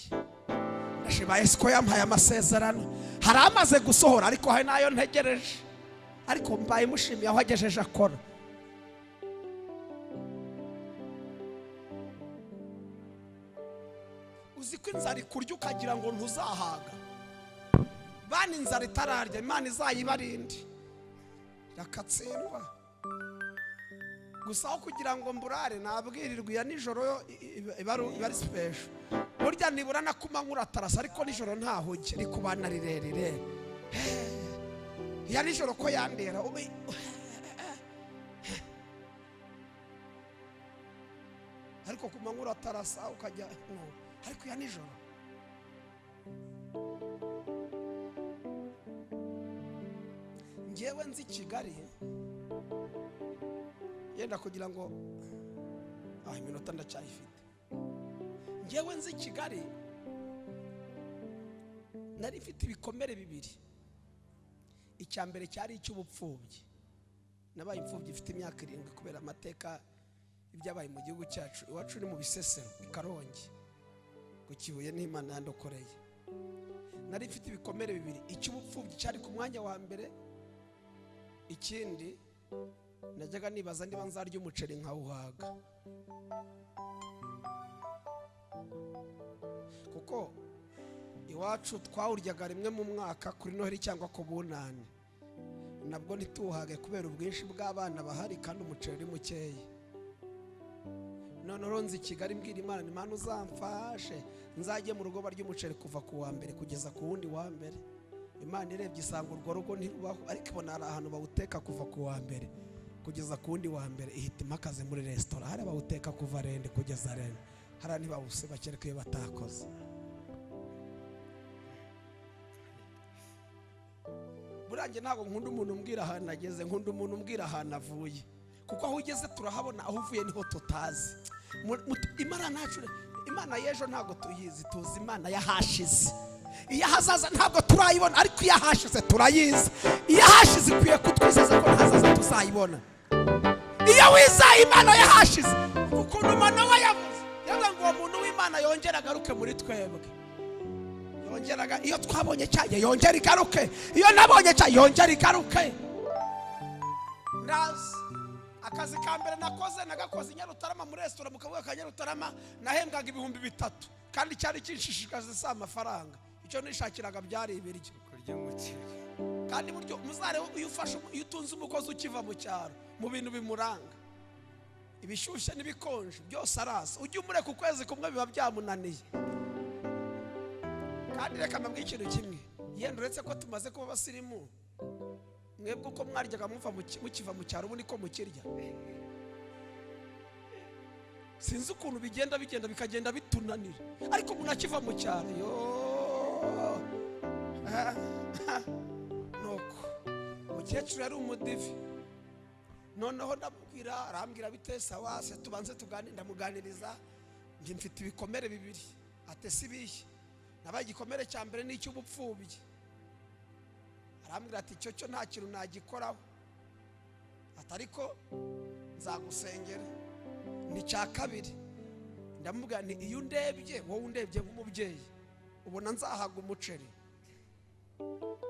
Speaker 1: ndashima Yesu ko yampaye amasezerano. Hari amaze gusohora ariko hari nayo ntegereje, ariko mbaye mushimiye aho agejeje akora. Uzi ko inzara ikurya ukagira ngo ntuzahaga, bani inzara itararya Imana izayibarinde, rakatsindwa. Gusa aho kugira ngo mburare nabwirirwa ya nijoro iba ari special. Burya nibura nakumanywa uratarasa ariko nijoro ntaho ujye, rikubana rirerire. Ya nijoro ko yandera ariko kumanywa uratarasa ukajya no, ariko ya nijoro. Ngewe nzi Kigali, yenda kugira ngo iminota ndacyayifite. Ngewe nzi Kigali nari mfite ibikomere bibiri. Icya mbere cyari icy'ubupfubyi, nabaye imfubyi ifite imyaka 7 kubera amateka ibyabaye mu gihugu cyacu. Iwacu ni mu Bisesero i Karongi ku Kibuye, n'Imana yandokoreye. Nari mfite ibikomere bibiri, icy'ubupfubyi cyari ku mwanya wa mbere, ikindi najyaga nibaza niba nzarya umuceri nkawuhaga, kuko iwacu twawuryaga rimwe mu mwaka kuri Noheri cyangwa ku Bunani, nabwo ntituhage kubera ubwinshi bw'abana bahari kandi umuceri mukeya. None ronzi Kigali mbwira Imana, ni Imana uzamfashe nzajye mu rugo barya umuceri kuva ku wa mbere kugeza ku wundi wa mbere. Imana irebye isanga urwo rugo ntirubaho, ariko ibona hari ahantu bawuteka kuva ku wa mbere kugeza ku wundi wa mbere. Ihita akaze muri resitora, hari bawuteka kuva rende kugeza rende, hari ntibawuse bakereka iyo batakoze. Burange ntabwo nkunda umuntu umbwira ahantu ageze, nkunda umuntu umbwira ahantu avuye, kuko aho ugeze turahabona, aho uvuye niho tutazi. Imana nacu, Imana y'ejo ntabwo tuyizi, tuzi Imana yahashize. Iyo hazaza ntabwo turayibona, ariko iyo hashize turayizi. Iyo hashize ikwiye kutwizeza ko hazaza tuzayibona. Iyo wizaye Imana yahashize, ukuntu Imana we yavuze, yavuga ngo uwo muntu w'Imana yongera agaruke muri twebwe. Yongeraga iyo twabonye cyaje yongera igaruke, iyo nabonye cyaje yongera igaruke. Ndazi akazi ka mbere nakoze, nagakoze Nyarutarama muri restaurant mu kabuga ka Nyarutarama, nahembwaga 3,000 kandi cyari kinshishikaje sa amafaranga. Icyo nishakiraga byari ibiryo
Speaker 2: kurya umuceri.
Speaker 1: Kandi buryo muzare iyo ufashe, iyo utunze umukozi ukiva mu cyaro, mu bintu bimuranga, ibishyushye n'ibikonje byose araza, ujye umureka ukwezi kumwe biba byamunaniye. Kandi reka mbabwire ikintu kimwe, yenda uretse ko tumaze kuba basirimu, mwebwe uko mwaryaga mukiva mu cyaro, ubu niko mukirya. Sinzi ukuntu bigenda bikagenda bitunanira, ariko umuntu akiva mu cyaro nuko umukecuru yari umudivi. Noneho ndamubwira, arambwira bite, sawa se tubanze tuganire. Ndamuganiriza, njye mfite ibikomere bibiri. Ate sibiye, nabaye igikomere cya mbere ni icy'ubupfubyi, arambwira ati icyo nta kintu nagikoraho, atariko nzagusengera. Ni cya kabiri ndamubwira ni iyo undebye wowe undebye nk'umubyeyi ubona nzahaga umuceri.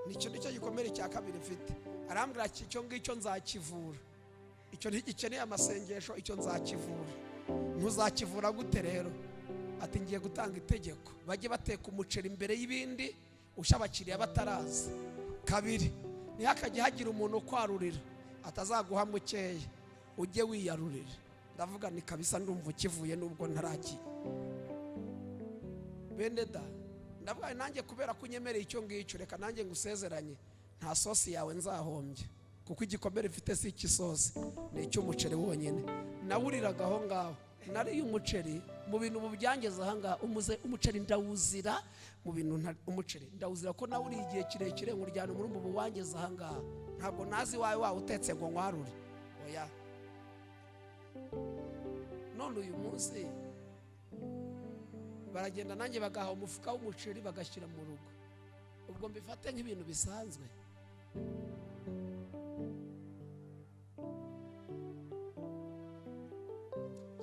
Speaker 1: Nicyo gikomere cya kabiri mfite. Arambwira ati icyo ngicyo nzakivura, icyo ntigikeneye amasengesho, icyo nzakivura. Ntuzakivura gute rero? Ati ngiye gutanga itegeko bajye bateka umuceri imbere y'ibindi ushya abakiriya bataraza. Kabiri, ntihakajye hagira umuntu ukwarurira atazaguha mukeya, ujye wiyarurira. Ndavuga ni kabisa ndumva ukivuye nubwo ntaragiye. Bene da, ndavuga nanjye kubera ko unyemereye icyo ngicyo, reka nanjye ngusezeranye nta sosi yawe nzahombye, kuko igikomere mfite si icy'isosi, ni icy'umuceri wonyine. Nawuriraga aho ngaho, nariye umuceri mu bintu byangiza aha ngaha. Umuceri ndawuzira mu bintu, umuceri ndawuzira ko nawuriye igihe kirekire nkuryana muri ubu wangiza aha ngaha. Ntabwo nazi wawe utetse ngo nkwarure, oya. None uyu munsi baragenda nanjye bagaha umufuka w'umuceri bagashyira mu rugo, ubwo mbifate nk'ibintu bisanzwe.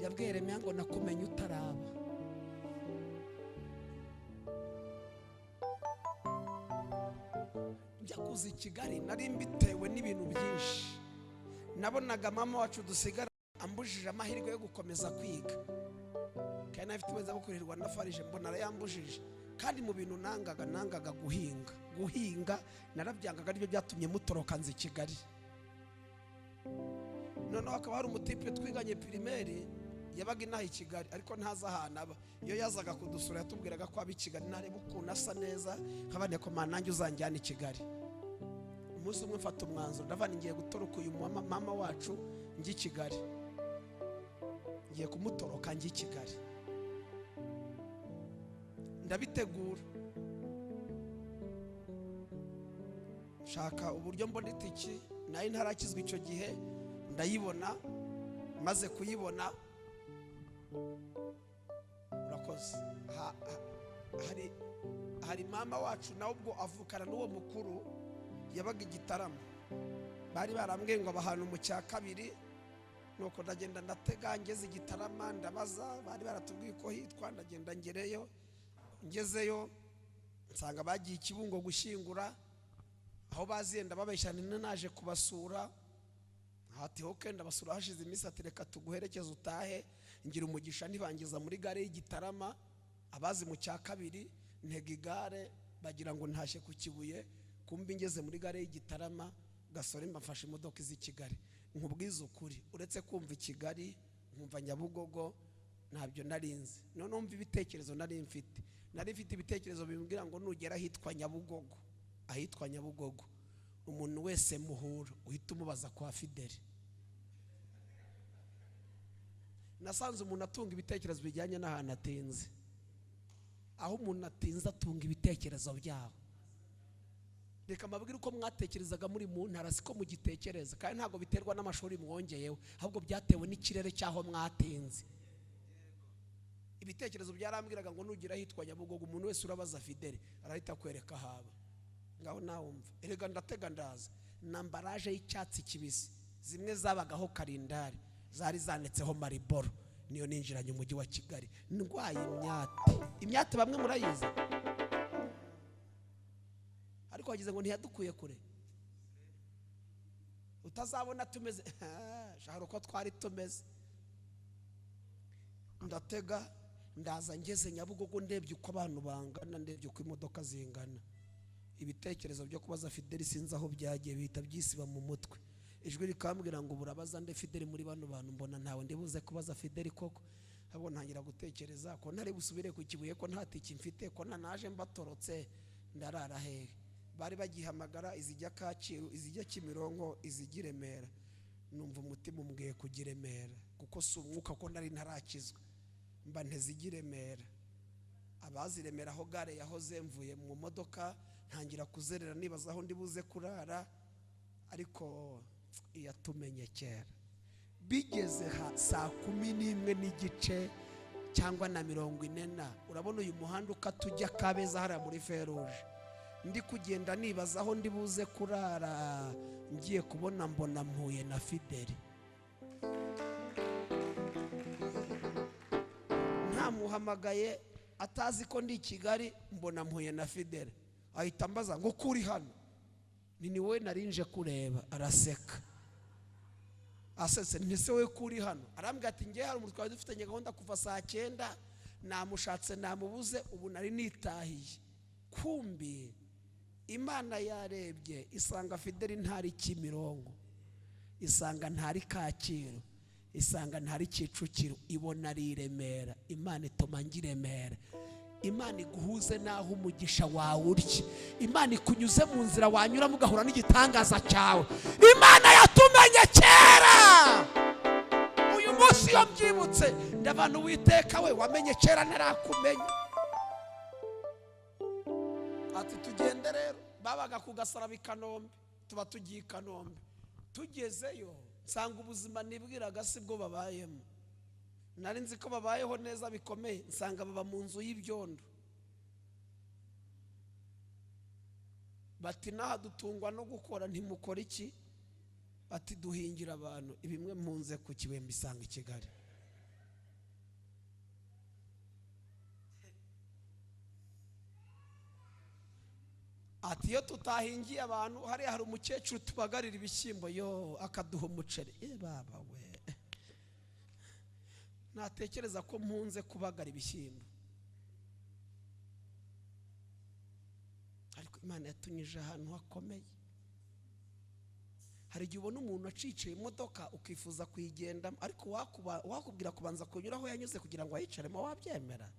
Speaker 1: Yabwiye Yeremiya ngo nakumenye utaraba. Njya kuza i Kigali nari mbitewe n'ibintu byinshi. Nabonaga mama wacu dusigara ambujije amahirwe yo gukomeza kwiga, kandi afite ubuza bukurirwa na farije, mbona arayambujije. Kandi mu bintu nangaga guhinga narabyangaga, aribyo byatumye mutoroka nzi Kigali. Noneho hakaba hari umutipe twiganye primaire yabaga inaha i Kigali, ariko ntaza ahantu aba. Iyo yazaga kudusura yatubwiraga ko aba i Kigali, nareba ukuntu asa neza nkabane ko nanjye uzanjyana i Kigali. Umunsi umwe mfata umwanzuro, ndavana ngiye gutoroka uyu mama wacu njye i Kigali, ngiye kumutoroka njye i Kigali. Ndabitegura, shaka uburyo mbona itiki, nayo ntarakizwa icyo gihe ndayibona. Maze kuyibona, urakoze, hari mama wacu nawe ubwo avukana n'uwo mukuru yabaga igitaramo. Bari barambwiye ngo abahantu mu cya kabiri, nuko ndagenda ndatega ngeze igitarama ndabaza, bari baratubwiye ko hitwa. Ndagenda ngezeyo nsanga bagiye Kibungo gushyingura. Aho bazenda babeshyana naje kubasura, hati hoke ndabasura hashize iminsi, ati reka tuguherekeze utahe. Ngira umugisha ntibangiza muri gare y'igitarama. Abazi mu cya kabiri ntega igare bagira ngo ntashye ku Kibuye, kumbi ngeze muri gare y'igitarama Gasore mbafashe imodoka izi Kigali. Nkubwiza ukuri, uretse kumva i Kigali nkumva Nyabugogo ntabyo narinzi. None umva ibitekerezo nari mfite ibitekerezo bimbwira ngo nugera ahitwa Nyabugogo umuntu wese muhura uhita umubaza kwa Fideli. Nasanze umuntu atunga ibitekerezo bijyanye n'ahantu atinze. Aho umuntu atinze atunga ibitekerezo byaho. Reka mbabwire uko mwatekerezaga muri mu ntara siko mugitekereza, kandi ntabwo biterwa n'amashuri mwongeyeho, ahubwo byatewe n'ikirere cyaho mwatinze. Ibitekerezo byarambwiraga ngo nugira hitwa Nyabugogo umuntu wese urabaza Fideli arahita kwereka haba. Ngaho nawumva, erega ndatega ndaza nambaraje y'icyatsi kibisi, zimwe zabagaho karindari zari zanetseho Mariboro, niyo ninjiranye umujyi wa Kigali ndwaye imyate bamwe murayizi, ariko wagize ngo ntiyadukuye kure. Utazabona tumeze shaharo ko twari tumeze. Ndatega ndaza ngeze Nyabugogo, ndebye uko abantu bangana, ndebye uko imodoka zingana. Ibitekerezo byo kubaza Fideli sinzi aho byagiye, bihita byisiba mu mutwe. Ijwi rikambwira ngo burabaza nde Fideli muri bano bantu, mbona ntawe ndibuze kubaza Fideli koko. Ahubwo ntangira gutekereza ko ntari busubire ku Kibuye, ko nta tiki mfite, ko naje mbatorotse ndarara hehe. Bari bagihamagara izijya Kacyiru, izijya Kimironko, izijya Remera. Numva umutima umbwiye kujya Remera, kuko si umwuka ko nari ntarakizwa. Mba ntezijya Remera. Abazi Remera aho gare yahoze, mvuye mu modoka ntangira kuzerera nibaza aho ndibuze kurara, ariko iyatumenye kera. Bigeze saa 11:15 cyangwa na 40, urabona uyu muhanda ukatujya Kabeza hara muri Feruje. ndi kugenda nibaza aho ndi buze kurara, ngiye kubona mbona mpuye na Fideli. Ntamuhamagaye atazi ko ndi Kigali, mbona mpuye na Fideli. Ahita ambaza ngo kuri hano, ni wowe narinje kureba. Araseka, asetse, ntise we kuri hano? Arambwira ati ngiye hari umutwe dufitanye gahunda kuva saa 9, namushatse namubuze, ubu nari nitahiye. Kumbi Imana yarebye isanga Fideli ntari Kimironko, isanga ntari Kacyiru, isanga ntari Kicukiro, ibona ari i Remera. Imana ituma ngira Remera. Imana iguhuze naho umugisha wawe urye. Imana ikunyuze mu nzira wanyura mugahura n'igitangaza cyawe. Imana yatumenye kera, uyu munsi iyo mbyibutse ndabana Uwiteka we wamenye kera narakumenya. Ati tugende rero. Babaga ku Gasaraba i Kanombe, tuba tugiye i Kanombe. Tugezeyo nsanga ubuzima nibwiraga sibwo babayemo. Nari nzi ko babayeho neza bikomeye, nsanga baba mu nzu y'ibyondo. Bati naha dutungwa no gukora, ntimukora iki? Ati duhingira abantu. Ibimwe mpunze ku Kiwembe isanga i Kigali. Ati iyo tutahingiye abantu, hari umukecuru tubagarira ibishyimbo, yo akaduha umuceri. Baba we, natekereza ko mpunze kubagara ibishyimbo. Ariko Imana yatunyije ahantu hakomeye. Hari igihe ubona umuntu aciciye imodoka ukifuza kuyigendamo, ariko wakubwira kubanza kunyura aho yanyuze kugira ngo ayicaremo, wabyemera?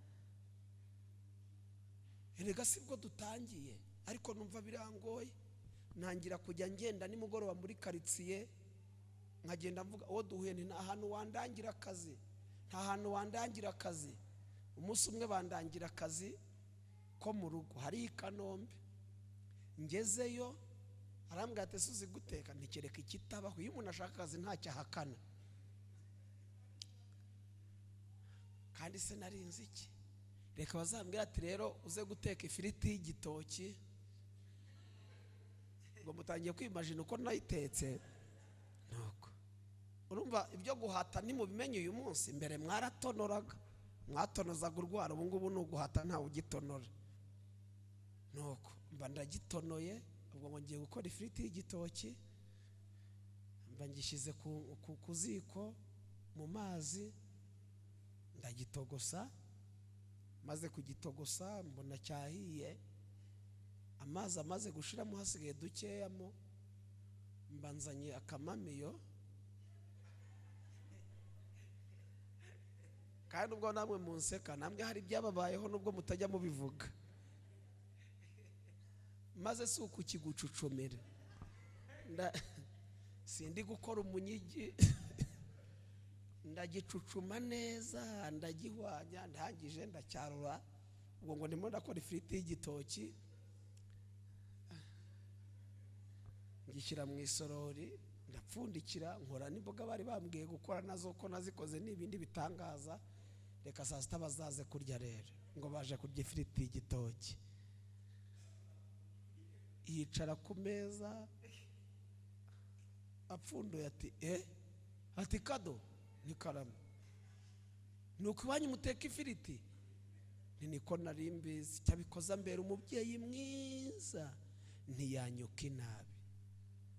Speaker 1: Erega sibwo dutangiye, ariko numva birangoye. Ntangira kujya ngenda nimugoroba muri karitsiye, nkagenda mvuga uwo duhuye nta hantu wandangira akazi, nta hantu wandangira akazi. Umunsi umwe bandangira akazi ko mu rugo hari i Kanombe. Ngezeyo arambwira ati suzi guteka, ntikereka ikitabaho. Iyo umuntu ashaka akazi ntacyo ahakana. Kandi se narinzi iki? Reka bazambwira ati rero uze guteka ifiriti y'igitoki, ngo mutangiye kwimagine uko nayitetse. Nuko urumva ibyo guhata nimubimenye uyu munsi. Mbere mwaratonoraga, mwatonozaga urwara, ubu ngubu ni uguhata ntawe ugitonora. Nuko mba ndagitonoye, ubwo ngo ngiye gukora ifiriti y'igitoki. Mba ngishyize ku ziko mu mazi, ndagitogosa. Maze kugitogosa mbona cyahiye, amazi amaze gushiramo hasigaye dukeyamo, mbanzanye akamamiyo. Kandi ubwo namwe munseka, namwe hari byababayeho nubwo mutajya mubivuga. Maze si ukukigucucumira, sindi gukora umunyigi, ndagicucuma neza, ndagihwanya, ndangije ndacyarura. Ubwo ngo ndimo ndakora ifiriti y'igitoki, ngishyira mu isorori, ndapfundikira, nkora n'imboga bari bambwiye gukora nazo ko nazikoze n'ibindi bitangaza. Reka saa 6 bazaze kurya rero, ngo baje kurya ifiriti y'igitoki. Yicara ku meza apfunduye ati ati kado ni karama, nuko iwanyu muteka ifiriti? Niko nari mbizi, cyabikoza mbere umubyeyi mwiza ntiyanyuka inabi.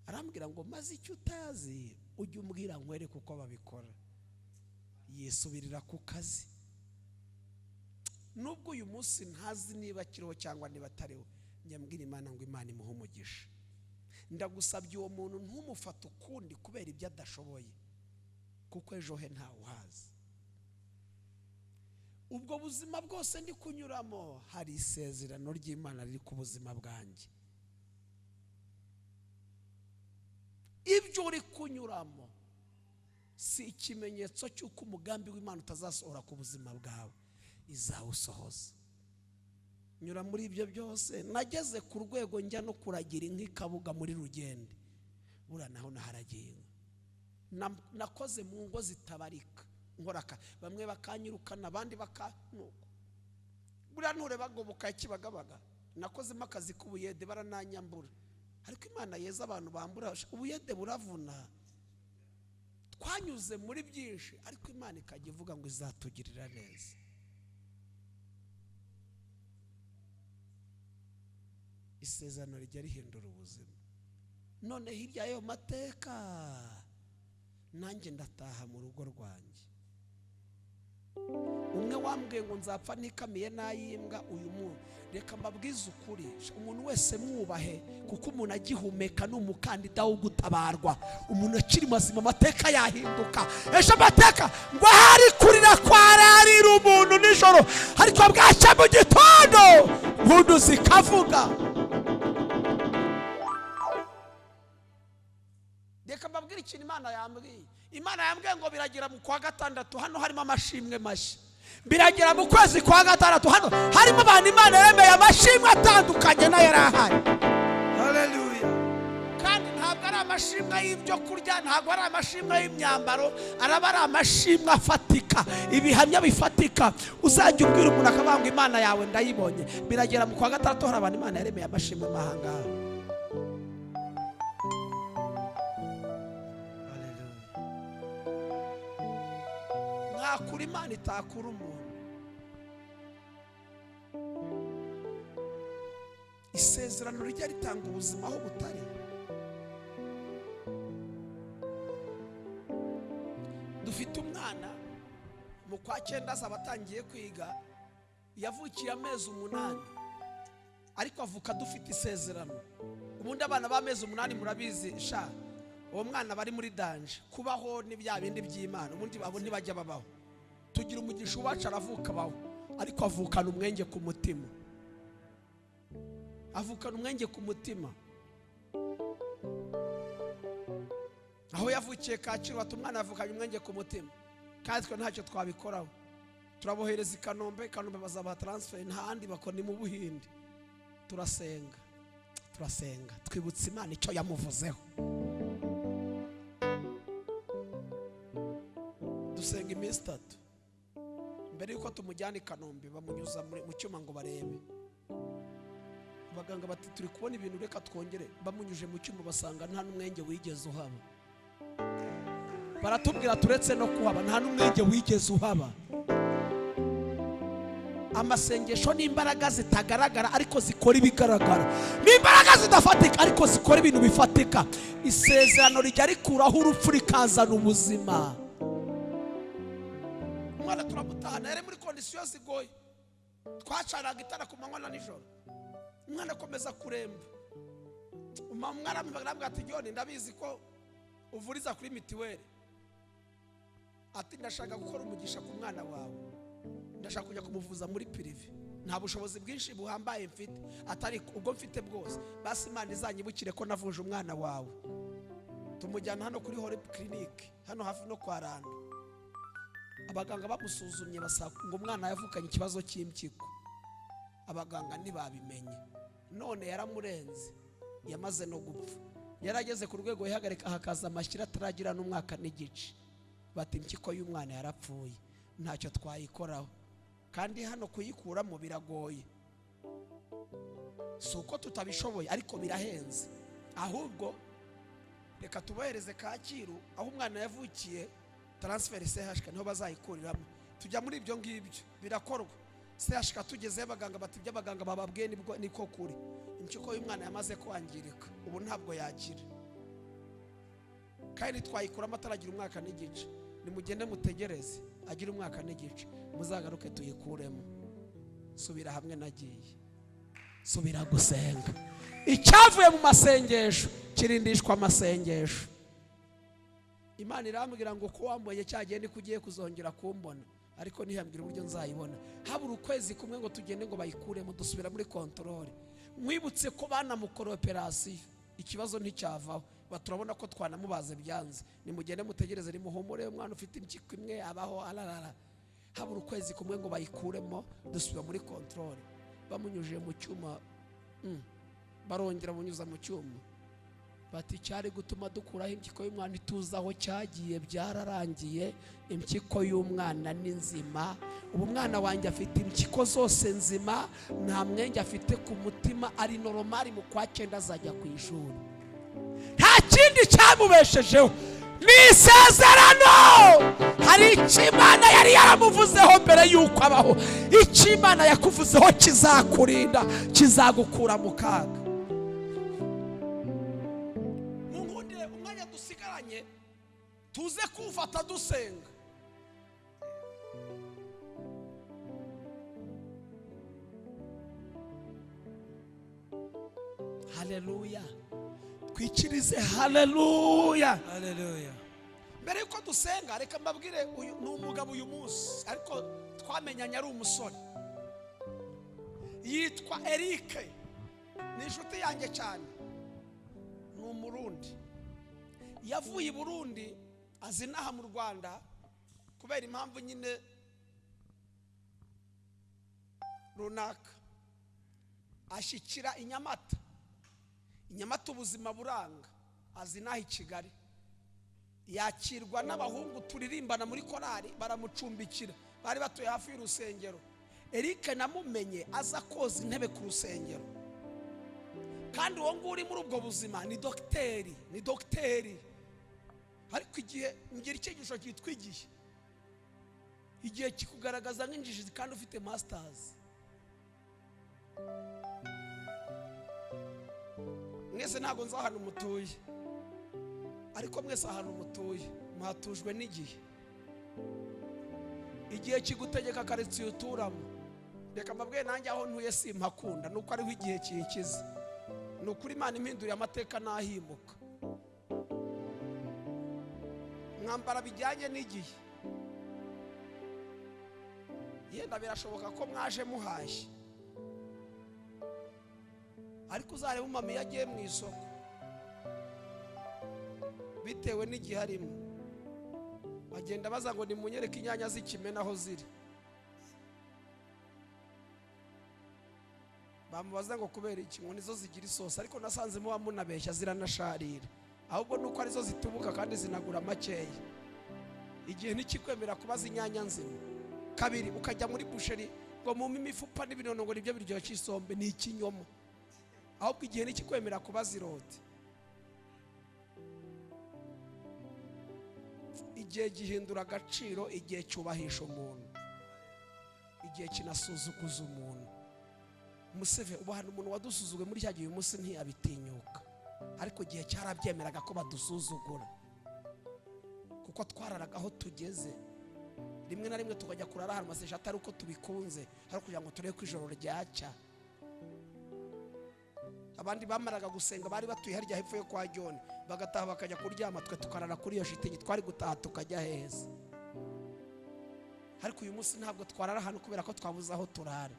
Speaker 1: Arambwira ngo maze icyo utazi ujye umbwira nkwereke uko babikora. Yisubirira ku kazi. Nubwo uyu munsi ntazi niba kiriho cyangwa niba atariho, nyambwira Imana ngo Imana imuhe umugisha. Ndagusabye uwo muntu ntumufate ukundi kubera ibyo adashoboye, kuko ejo he ntawe uhazi. Ubwo buzima bwose ndi kunyuramo hari isezerano ry'Imana riri ku buzima bwanjye. Ibyo uri kunyuramo si ikimenyetso cy'uko umugambi w'Imana utazasohora ku buzima bwawe, izawusohoza. Nyura muri ibyo byose, nageze ku rwego njya no kuragira nk'ikabuga muri Rugende. Bura naho naharagiye. Nakoze mu ngo zitabarika, nkoraka bamwe bakanyirukana, abandi bakanuka. Bura nture bagoboka ikibagabaga, nakozemo akazi k'ubuyede barananyambura, ariko Imana yeza abantu bambura. Ubuyede buravuna, twanyuze muri byinshi, ariko Imana ikajya ivuga ngo izatugirira neza. Isezerano rijya rihindura ubuzima. None hirya y'ayo mateka nanjye ndataha mu rugo rwanjye. Umwe wambwiye ngo nzapfa ntikamiye nayimbwa uyu muntu. Reka mbabwize ukuri, umuntu wese mwubahe, kuko umuntu agihumeka n'umukandida wo gutabarwa. Umuntu akiri mazima amateka yahinduka. Ejo amateka ngo hari kurira kwararira umuntu nijoro, ariko bwacya mu gitondo impundu zikavuga. Reka mbabwire ikintu Imana yambwiye. Imana yambwiye ngo biragira mu kwa gatandatu hano harimo amashimwe mashya. Biragira mu kwezi kwa gatandatu hano harimo abantu Imana yaremeye amashimwe atandukanye na yarahari.
Speaker 2: Haleluya.
Speaker 1: Kandi ntabwo ari amashimwe y'ibyo kurya, ntabwo ari amashimwe y'imyambaro, araba ari amashimwe afatika, ibihamya bifatika. Uzajya ubwira umuntu akavuga ngo Imana yawe ndayibonye. Biragira mu kwa gatandatu hari abantu Imana yaremeye amashimwe mahanga. Kuri Imana itakura umuntu. Isezerano rijya ritanga ubuzima aho butari. Dufite umwana mu kwa 9 abatangiye kwiga, yavukiye amezi 8, ariko avuka dufite isezerano. Ubundi abana b'amezi 8 murabizi sha, uwo mwana bari muri danje, kubaho ni bya bindi by'Imana, ubundi abo ntibajya babaho. Tugira umugisha uwacu aravuka baho, ariko avukana umwenge ku mutima. Avukana umwenge ku mutima. Aho yavukiye Kacyiru umwana avukanye umwenge ku mutima, kandi twe ntacyo twabikoraho. Turabohereza i Kanombe bazaba transfer ntahandi bakora mu Buhinde. Turasenga twibutsa Imana icyo yamuvuzeho. Dusenga iminsi 3 mbere yuko tumujyana i Kanombe, bamunyuza mu cyuma ngo barebe. Abaganga bati turi kubona ibintu, reka twongere. Bamunyuje mu cyuma basanga nta n'umwenge wigeze uhaba. Baratubwira turetse no kuhaba nta n'umwenge wigeze uhaba. Amasengesho n'imbaraga zitagaragara ariko zikora ibigaragara, n'imbaraga zidafatika ariko zikora ibintu bifatika. Isezerano rijya rikuraho urupfu rikazana ubuzima. Umwana turamutana yari muri kondisiyo zigoye, twacanaga itara ku manywa na nijoro. Umwana akomeza kuremba. Umwana aramubwira ati John, ndabizi ko uvuriza kuri mitiweli, ati ndashaka gukora umugisha ku mwana wawe, ndashaka kujya kumuvuza muri prive. Nta bushobozi bwinshi buhambaye mfite, atari ubwo mfite bwose, basi Imana izanyibukire ko navuje umwana wawe. Tumujyana hano kuri Hore Clinic hano hafi no kwa Rando. Abaganga bamusuzumye basanga ngo umwana yavukanye ikibazo cy'impyiko. Abaganga ntibabimenye, none yaramurenze, yamaze no gupfa. Yarageze ku rwego yihagarika hakaza amashyira ataragira n'umwaka n'igice. Bati impyiko y'umwana yarapfuye, ntacyo twayikoraho, kandi hano kuyikuramo biragoye. Suko tutabishoboye ariko birahenze. Ahubwo reka tubohereze Kacyiru aho umwana yavukiye, transfer CHK niho bazayikuriramo. Tujya muri ibyo ngibyo birakorwa. CHK tugeze abaganga bati by'abaganga bababwiye niko kuri. Impyiko y'umwana yamaze kwangirika, ubu ntabwo yakira, kandi twayikuramo ataragira umwaka n'igice. Nimugende mutegereze agira umwaka n'igice, muzagaruke tuyikuremo. Subira hamwe nagiye, subira gusenga. Icyavuye mu masengesho kirindishwa amasengesho. Imana irambwira ngo ko wamboye cyagende kugiye kuzongera kumbona, ariko ntihambwira uburyo nzayibona. Habura ukwezi kumwe ngo tugende ngo bayikuremo, dusubira muri control. Mwibutse ko banamukora operation, ikibazo nticyavaho. Baturabona ko twanamubaze byanze. Nimugende mutegereze, nimuhumure, umwana ufite impyiko imwe abaho ararara. Habura ukwezi kumwe ngo bayikuremo, dusubira muri control. Bamunyuje mu cyuma, barongera munyuza mu cyuma. bati cyari gutuma dukuraho impyiko y'umwana ituza aho cyagiye byararangiye. Impyiko y'umwana ni nzima. Ubu mwana wanjye afite impyiko zose nzima, nta mwenge afite ku mutima, ari normal mu kwa 9 azajya ku ishuri. Nta kindi cyamubeshejeho ni isezerano. Hari icyo Imana yari yaramuvuzeho mbere y'uko abaho. Icyo Imana yakuvuzeho kizakurinda, kizagukura mu kaga. Mungundire umwanya dusigaranye tuze kufata dusenga. Haleluya. Twikirize haleluya.
Speaker 2: Haleluya.
Speaker 1: Mbere yuko dusenga reka mbabwire uyu ni umugabo uyu munsi ariko twamenyanye ari umusore. Yitwa Eric. Ni inshuti yanjye cyane. Ni umurundi. Yavuye i Burundi azinaha mu Rwanda kubera impamvu nyine runaka. Ashikira Inyamata. Inyamata ubuzima buranga. Azinaha i Kigali. Yakirwa n'abahungu turirimbana muri korari baramucumbikira. Bari batuye hafi y'urusengero. Eric namumenye aza koza intebe ku rusengero. Kandi uwo nguri muri ubwo buzima ni dogiteri. Ariko igihe ngira icyigisho kitwigiye. Igihe kikugaragaza nk'injiji kandi ufite masters. Mwese ntago nza hano mutuye. Ariko mwese ahantu mutuye mwatujwe n'igihe. Igihe kigutegeka karetsi uturamo. Reka mbabwiye nanjye aho ntuye simpakunda nuko ariho igihe kikize. Nukuri Imana impinduriye amateka nahimuka. Mwambara bijyanye n'igihe. Yenda birashoboka ko mwaje muhashye. Ariko uzareba umami yagiye mu isoko. Bitewe n'igihe arimo. Bagenda baza ngo nimunyereke inyanya z'ikimena aho ziri. Bamubaza ngo kubera iki ngo nizo zigira isosi, ariko nasanze muba munabeshya ziranasharira. Ahubwo nuko arizo zitubuka kandi zinagura makeya. Igihe nikikwemera kubaza inyanya nzima. Kabiri ukajya muri busheri ngo mu imifupa n'ibinono ngo nibyo biryo cy'isombe ni ikinyoma. Ahubwo igihe nikikwemera kubaza iroti. Igihe gihindura agaciro, igihe cyubahisha umuntu, igihe kinasuzuguza umuntu. Museve ubahana umuntu wadusuzuguye muri cya gihe umunsi ntiyabitinyuka, ariko igihe cyarabyemeraga ko badusuzugura kuko twararaga aho tugeze. Rimwe na rimwe tukajya kurara ahantu masesha atari uko tubikunze, ariko kugira ngo turebe ko ijoro ryacya. Abandi bamaraga gusenga bari batuye harya hepfo yo kwa John, bagataha bakajya kuryama, twe tukarara kuri iyo shitingi, twari gutaha tukajya heza. Ariko uyu munsi ntabwo twarara hano kubera ko twabuze aho turara.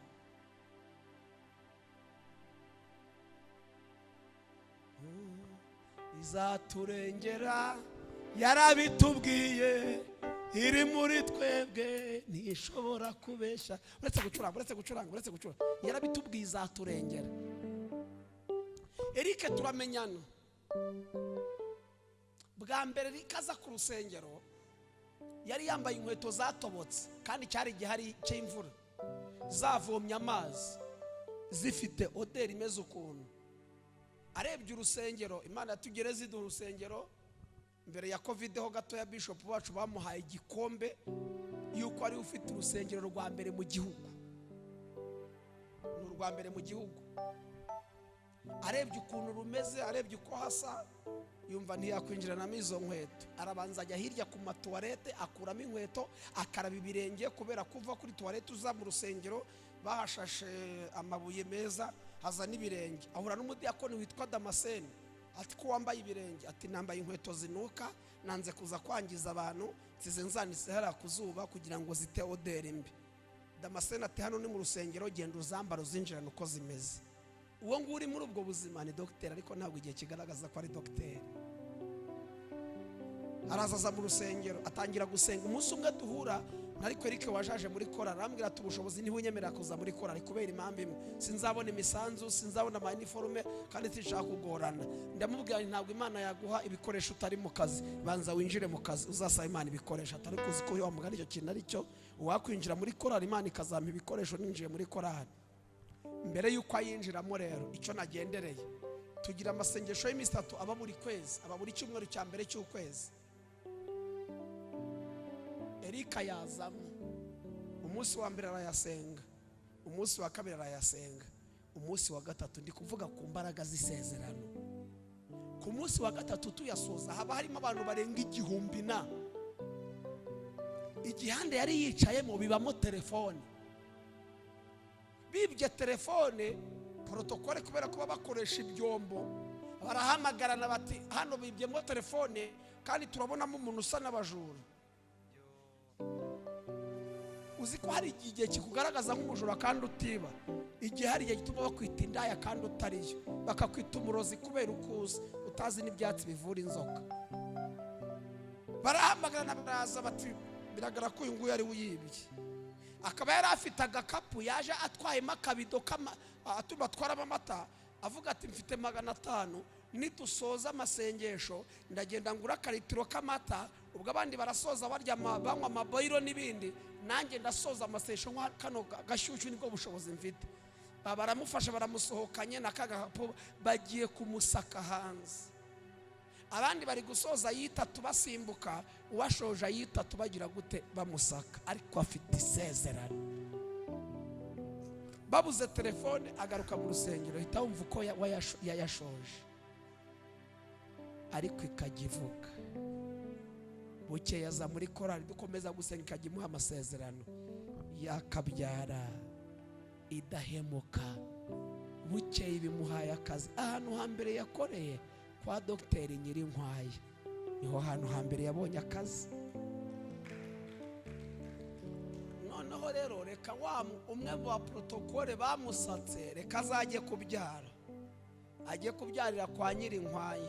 Speaker 1: Izaturengera yarabitubwiye, iri muri twebwe ntishobora kubesha. Uretse gucuranga yarabitubwiye izaturengera. Eric turamenyana. Bwa mbere rikaza ku rusengero yari yambaye inkweto zatobotse kandi cyari gihari cy'imvura, zavomye amazi, zifite oderi imeze ukuntu. Arebye urusengero, Imana yatugereze idu urusengero. Mbere ya covid ho gato ya bishop wacu bamuhaye igikombe yuko ari ufite urusengero rwa mbere mu gihugu. N'urwa mbere mu gihugu. Arebye ukuntu rumeze, arebye uko hasa, yumva ntiyakwinjiranamo izo nkweto. Arabanza ajya hirya ku matuwarete akuramo inkweto, akaraba ibirenge kubera kuva kuri tuwarete uza mu rusengero bahashashe amabuye meza, haza n'ibirenge. Ahura n'umudiyakoni witwa Damascene, ati ko wambaye ibirenge? Ati nambaye inkweto zinuka, nanze kuza kwangiza abantu, nsize nzanitse hara kuzuba kugira ngo zite oderi mbi. Damascene ati hano ni mu rusengero, genda uzambara uzinjirana uko zimeze. Uwo nguri muri ubwo buzima ni dogiteri, ariko ntabwo igihe kigaragaza ko ari dogiteri. Arazaza mu rusengero atangira gusenga. Umunsi umwe duhura nariko Eric wajaje muri kora arambwira ati ubushobozi ntibunyemerera kuza muri kora ari kubera impamvu imwe, sinzabona imisanzu, sinzabona ama uniforme kandi sinshaka kugorana. Ndamubwira ntabwo Imana yaguha ibikoresho utari mu kazi, banza winjire mu kazi uzasaba Imana ibikoresho. Atari kuzi ko wa mugani icyo kintu ari cyo, wakwinjira muri kora Imana ikazampa ibikoresho ninjiye muri kora. Mbere yuko ayinjiramo rero icyo nagendereye, tugira amasengesho y'imisi 3 aba buri kwezi, aba buri cyumweru cya mbere cy'ukwezi. Erika yazamo umunsi wa mbere arayasenga, umunsi wa kabiri arayasenga, umunsi wa gatatu ndi kuvuga ku mbaraga z'isezerano. Ku munsi wa gatatu tuyasoza haba harimo abantu barenga 1000 na igihande yari yicayemo bibamo telefone, bibye telefone protokole kubera kuba bakoresha ibyombo barahamagarana bati hano bibyemo telefone kandi turabonamo umuntu usa n'abajura. Uzi ko hari igihe kikugaragaza nk'umujura kandi utiba, igihe hari igihe gituma bakwita indaya kandi utariyo, bakakwita umurozi kubera ukuzi utazi n'ibyatsi bivura inzoka. Barahamagarana baraza bati biragara ko uyu nguyu ari uyibye, akaba yari afite agakapu yaje atwayemo akabido atuma atwaramo amata, avuga ati mfite 500, nitusoza amasengesho ndagenda ngura akaritiro k'amata, ubwo abandi barasoza barya banywa amaboyiro n'ibindi, nanjye ndasoza amasengesho kano gashyushyu nibwo bushobozi mfite. Baramufasha baramusohokanye nakagapo bagiye kumusaka hanze. Abandi bari gusoza yitatu basimbuka, uwashoje yitatu bagira gute bamusaka, ariko afite isezerano. Babuze telefone agaruka mu rusengero, hita wumva uko yayashoje, ariko ikagivuga. Buke yaza muri korali dukomeza gusenga ikagimuha amasezerano yakabyara idahemuka. Buke ibimuhaye akazi ahantu hambere yakoreye kwa Dr. Nyirinkwaye, niho hantu hambere yabonye akazi. Noneho rero reka umwe mu ba protokole bamusatse, reka azajye kubyara, ajye kubyarira kwa Nyirinkwaye,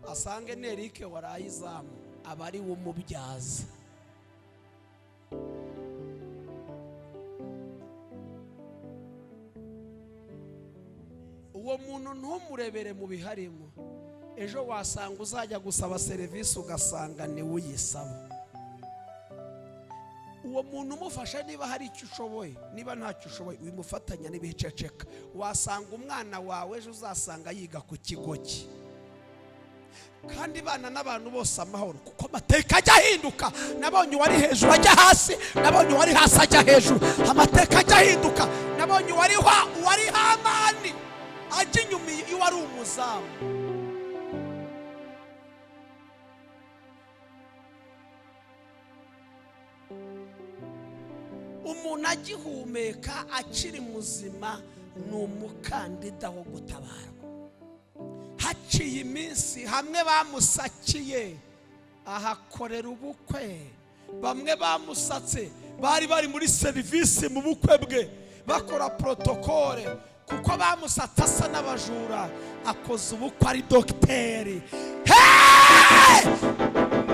Speaker 1: asange Eric warayizamu abari umubyaza. Uwo muntu ntumurebere mu biharimo, ejo wasanga uzajya gusaba serivisi ugasanga ni uyisaba. Uwo muntu umufasha niba hari icyo ushoboye, niba ntacyo ushoboye wimufatanya n'ibiceceka. Wasanga umwana wawe ejo uzasanga yiga ku kigo cye, kandi bana n'abantu bose amahoro, kuko amateka ajya ahinduka. Nabonye wari hejuru ajya hasi, nabonye wari hasi ajya hejuru, amateka ajya ahinduka. Nabonye wari Hamani ajya inyuma iyo wari umuzamu. Umuntu agihumeka akiri muzima ni umukandida wo gutabarwa. Haciye iminsi hamwe bamusakiye ahakorera ubukwe, bamwe bamusatse bari muri serivisi mu bukwe bwe bakora protokole, kuko bamusatse asa n'abajura, akoze ubukwe ari dogiteri.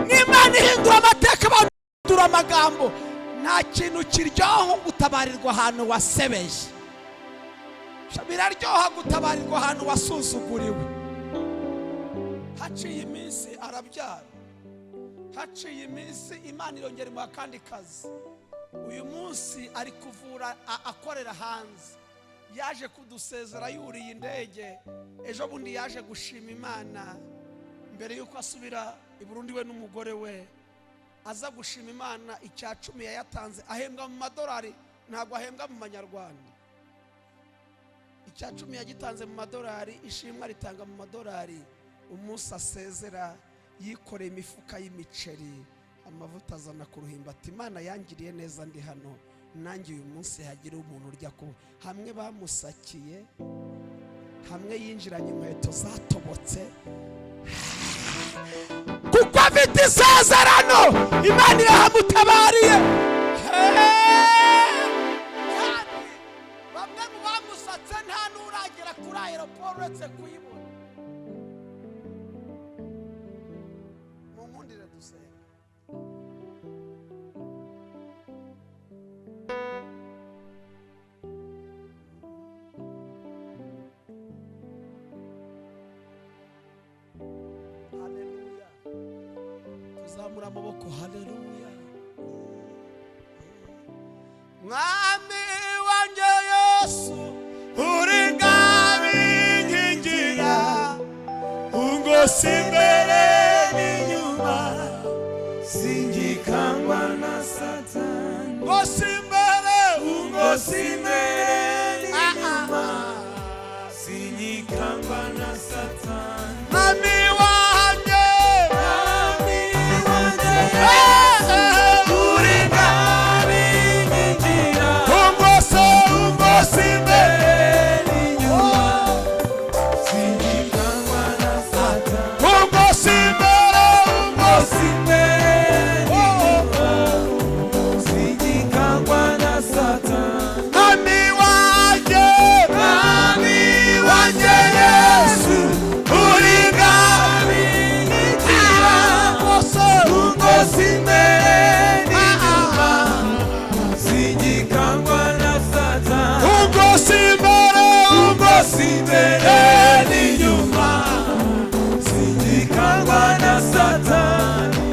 Speaker 1: N'Imana ihindura amateka, bahindura amagambo. Nta kintu kiryoha gutabarirwa ahantu wasebeye, biraryoha gutabarirwa ahantu wasuzuguriwe. Haciye iminsi arabyara, haciye iminsi Imana irongera mu kandi kazi. Uyu munsi ari kuvura akorera hanze, yaje kudusezera yuriye indege. Ejo bundi yaje gushima Imana mbere yuko asubira i Burundi we n'umugore we, aza gushima Imana. 10% yayatanze, ahembwa mu madolari, ntabwo ahembwa mu manyarwanda. 10% yagitanze mu madolari, ishimwe ritanga mu madolari. Umunsi asezera yikoreye imifuka y'imiceri, amavuta azana ku ruhimba, ati Imana yangiriye neza ndi hano, nanjye uyu munsi hagira umuntu urya ko. Hamwe bamusakiye, hamwe yinjiranye inkweto zatobotse, kuko afite isezerano. Imana irahamutabariye. Bamwe mu bamusatse nta n'uragera kuri aeroport uretse kuyibona. zamura amaboko haleluya mwami wanjye Yesu uri ngabinkingira ungosi imbere n'inyuma
Speaker 2: singikangwa na Satani
Speaker 1: ungosi imbere
Speaker 2: n'inyuma singikangwa na Satani
Speaker 1: mwami wanjye
Speaker 2: uri ngabinkingira
Speaker 1: ungosi imbere
Speaker 2: n'inyuma singikangwa na Satani
Speaker 1: ungosi imbere
Speaker 2: singikangwa na Satani
Speaker 1: mwami wanjye
Speaker 2: Yesu uri ngabinkingira ungosi imbere n'inyuma singikangwa na Satani
Speaker 1: ungosi imbere
Speaker 2: n'inyuma singikangwa na Satani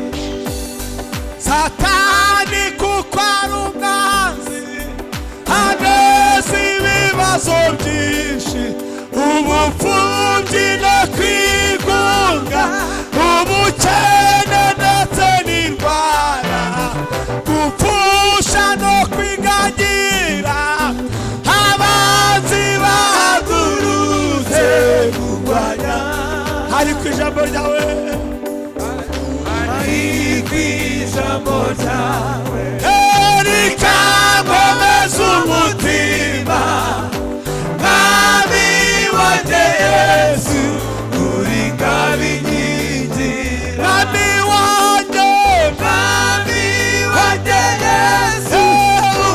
Speaker 1: Satani kuko ari umwanzi aneza ibibazo byinshi ubupfubyi no kwigunga ubukene ndetse n'indwara gupfusha no kwigangira abanzi bahagurutse kurwanya hari ku ijambo ryawe
Speaker 2: ijambo ryawe
Speaker 1: rikamkomeza umutima
Speaker 2: mwami wanjye Yesu uri ngabinkingira
Speaker 1: mwami wanjye
Speaker 2: Yesu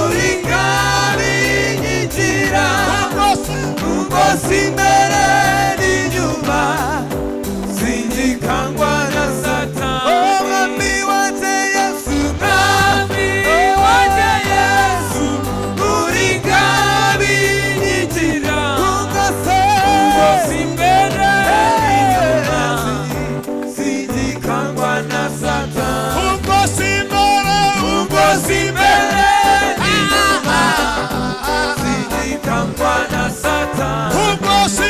Speaker 2: uri ngabinkingira ungosi imbere n'inyuma singikangwa na Satani mwami wanjye Yesu uri ngabinkingira ungosi imbere n'inyuma singikangwa na Satani
Speaker 1: ungosi imbere
Speaker 2: n'inyuma singikangwa na Satani
Speaker 1: ungosi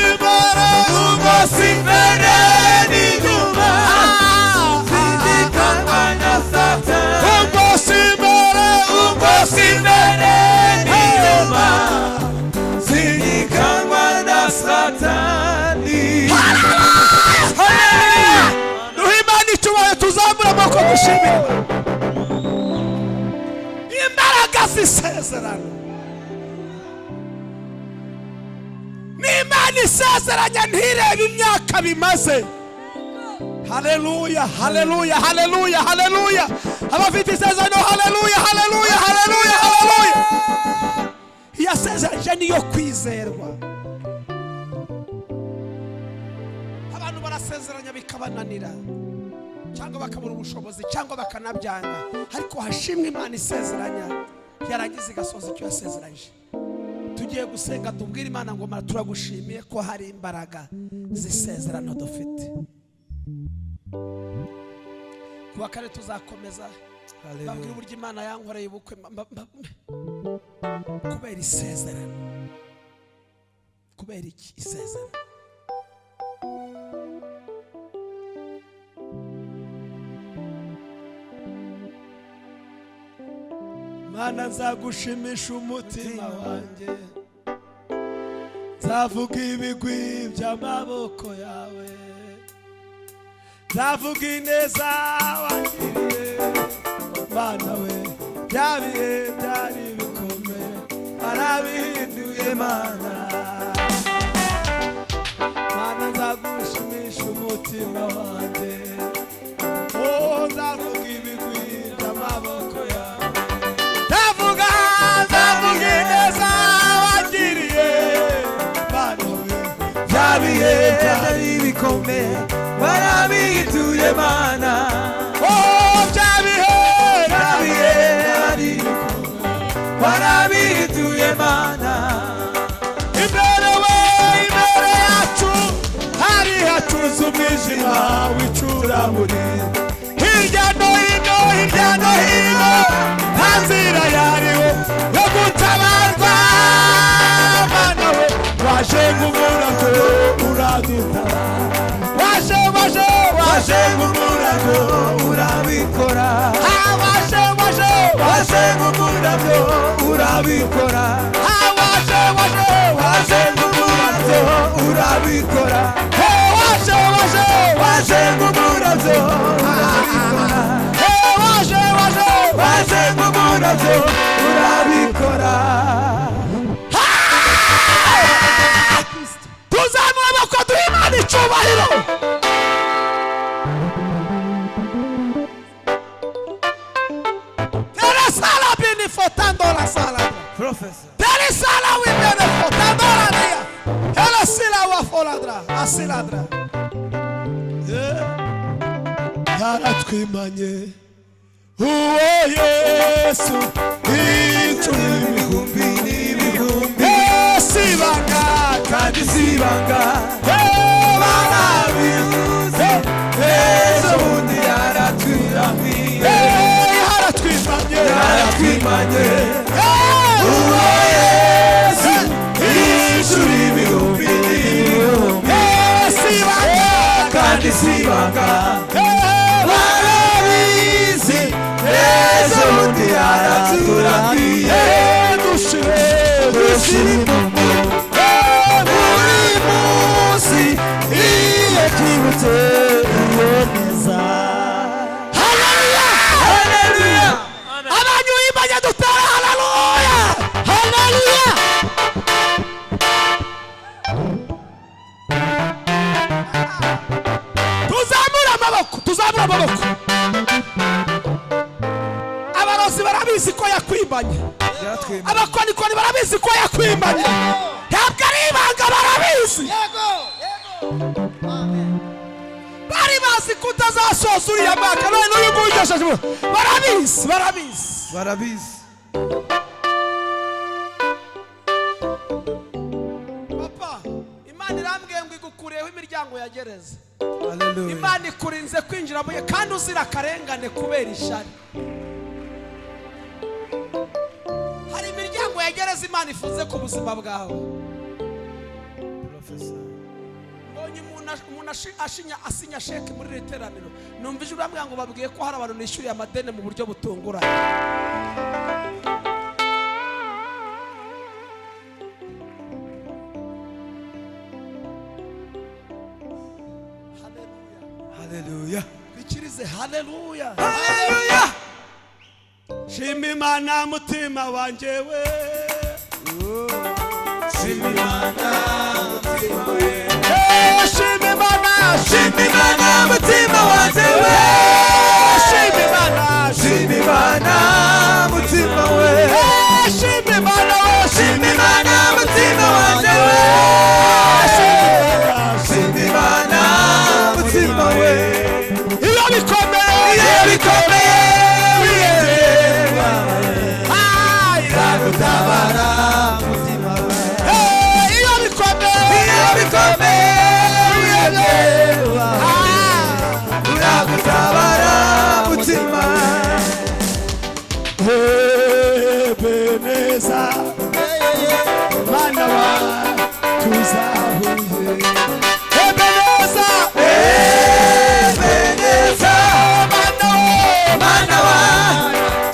Speaker 1: imbere
Speaker 2: n'inyuma singikangwa na Satani
Speaker 1: ungosi imbere
Speaker 2: n'inyuma singikangwa na Satani
Speaker 1: duhe Imana icyubahiro tuzamura amaboko dushimire imbaraga z'isezerano n'Imana isezeranya ntirebe imyaka bimaze haleluya haleluya haleluya haleluya abafite isezerano haleluya haleluya haleluya haleluya iyasezeranyije niyo kwizerwa abantu barasezeranya bikabananira cyangwa bakabura ubushobozi cyangwa bakanabyanga ariko hashimwe Imana isezeranya yarangiza igasoza icyo yasezeranyije tugiye gusenga tubwire Imana ngo turagushimiye ko hari imbaraga z'isezerano dufite kuwa kare tuzakomeza babwira uburyo Imana yankoreye ubukwe kubera isezerano kubera iki isezerano Mana nzagushimisha umutima wanjye nzavuga ibigwi by'amaboko yawe nzavuga ineza wangiriye Mana we bya bihe byari bikomeye warabihinduye Mana Mana nzagushimisha umutima wanjye nzavuga ibigwi by'amaboko yawe nzavuga ineza wangiriye Mana we bya bihe byari bikomeye
Speaker 2: warabihinduye Mana
Speaker 1: bya bihe
Speaker 2: warabihinduye Mana
Speaker 1: imbere yacu hari hacuze umwijima w'icuraburindi hirya no
Speaker 2: waje nk'umurabyo urabikora waje nk'umurabyo urabikora waje nk'umurabyo urabikora waje nk'umurabyo urabikora waje nk'umurabyo urabikora.
Speaker 1: tuzamura amaboko duhe Imana icyubahiro. Tere sala bini fotando la sala
Speaker 2: Professor
Speaker 1: tere sala wibene fotando la dia hele sila wa foladra asiladra yaratwimanye uwo Yesu
Speaker 2: inshuro ibihumbi n'ibihumbi
Speaker 1: sibanga
Speaker 2: kandi sibanga barabivuze ejo bundi yaratwiramiye yaratwimanye uwo Yesu inshuro ibihumbi n'ibihumbi
Speaker 1: sibanga
Speaker 2: kandi sibanga barabizi ejo bundi yaratwiramiye dushire buri munsi iyo twibutse iyo neza.
Speaker 1: haleluya abanyuyimbanye dutera haleluya haleluya. tuzamura amaboko abarozi barabizi ko yakwimbanye abakonikoni barabizi ko yakwimbanye ntabwo ari ibanga barabizi bari bazi ko utazasoza uriya mwaka none n'uyu nguyu ugesheje
Speaker 2: barabizi
Speaker 1: papa Imana irambwiye ngo igukureho imiryango ya gereza.
Speaker 2: Hallelujah.
Speaker 1: Imana ikurinze kwinjira muri kandi uzira akarengane kubera ishari. Hari imiryango ya gereza Imana ifunze ku buzima bwawe.
Speaker 2: Professor
Speaker 1: Mbonye umuntu asinya sheke muri literaniro numva ijuru bamwe ngo babwiye ko hari abantu nishyuriye amadeni mu buryo butunguranye.
Speaker 2: Hallelujah
Speaker 1: Bikirize haleluya.
Speaker 2: Hallelujah
Speaker 1: Shima Imana mutima wanje we.
Speaker 2: Shima Imana mutima we.
Speaker 1: Shima Imana
Speaker 2: mutima wanje we.
Speaker 1: Shima Imana
Speaker 2: mutima we.
Speaker 1: Shima Imana
Speaker 2: mutima wanje we. Shima Imana mutima we.
Speaker 1: iyo bikomeye
Speaker 2: iragutabara mutima we.
Speaker 1: iyo bikomeye
Speaker 2: iragutabara mutima
Speaker 1: beneza mana wa tuzahuye beneza
Speaker 2: mana wa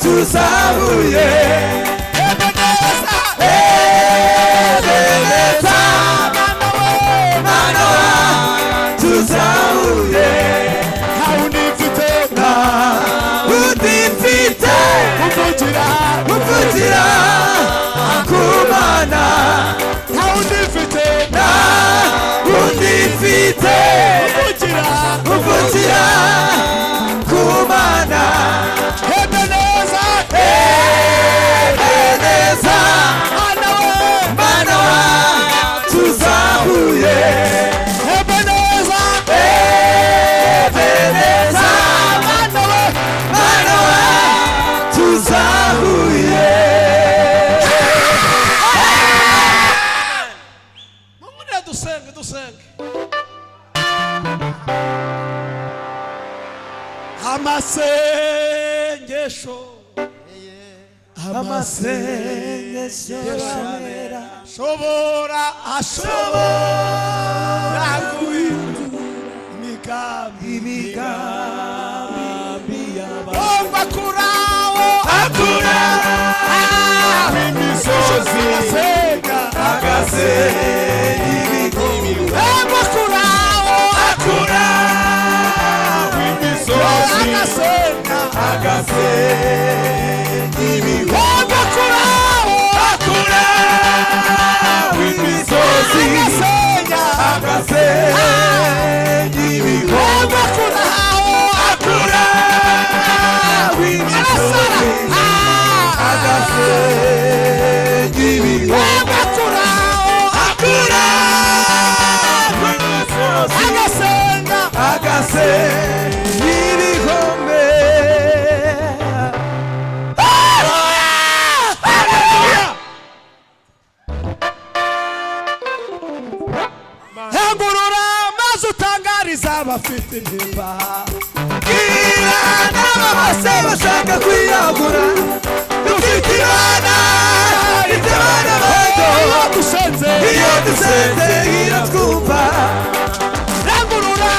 Speaker 2: tuzahuye mana wa tuzahuye udifite uvugira ku Mana udifite uvugira ku Mana Ebeneza mana wa tuzahuye Ebeneza mana wa tuzahuye.
Speaker 1: Mumune dusenge amasengesho ashobora guhindura imigambi
Speaker 2: Omba kurawo akura imisozi agase Omba kurawo akura imisozi agase Omba kurawo akura imisozi agase Omba kurawo akura
Speaker 1: Bafite intimba
Speaker 2: Gira n'ababase bashaka kwiyagura Dufite Imana itabara abantu Iyo dusenze iratwumva Rangurura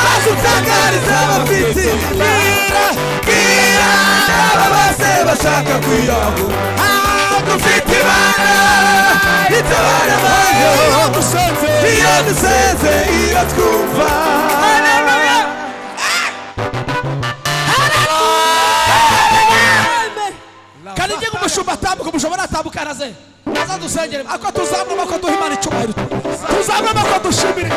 Speaker 2: maze utangariza abafite intimba Gira n'ababase bashaka kwiyagura Dufite Imana itabara abantu Iyo dusenze iratwumva
Speaker 1: kandi ngiye umushumba atambuka umushumba natambuka araze aza dusengere ako tuzamwama ko duha Imana icyubahiro tuzamwama ko dushimire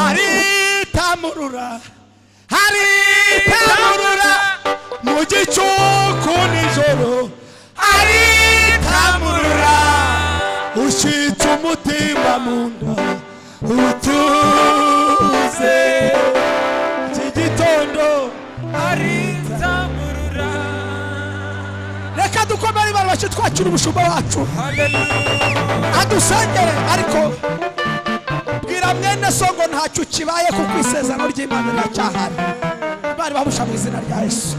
Speaker 1: haritamurura mu gicuku nijoro haritamurura ushitse umutima mu nda utuze iki gitondo
Speaker 2: haritamurura
Speaker 1: reka dukomere Imana bacu twakira umushumba wacu adusengere ariko bwira mwene songo ntacyo kibaye kuko isezerano ry'Imana riracyahari bari bamusha mu izina rya Yesu.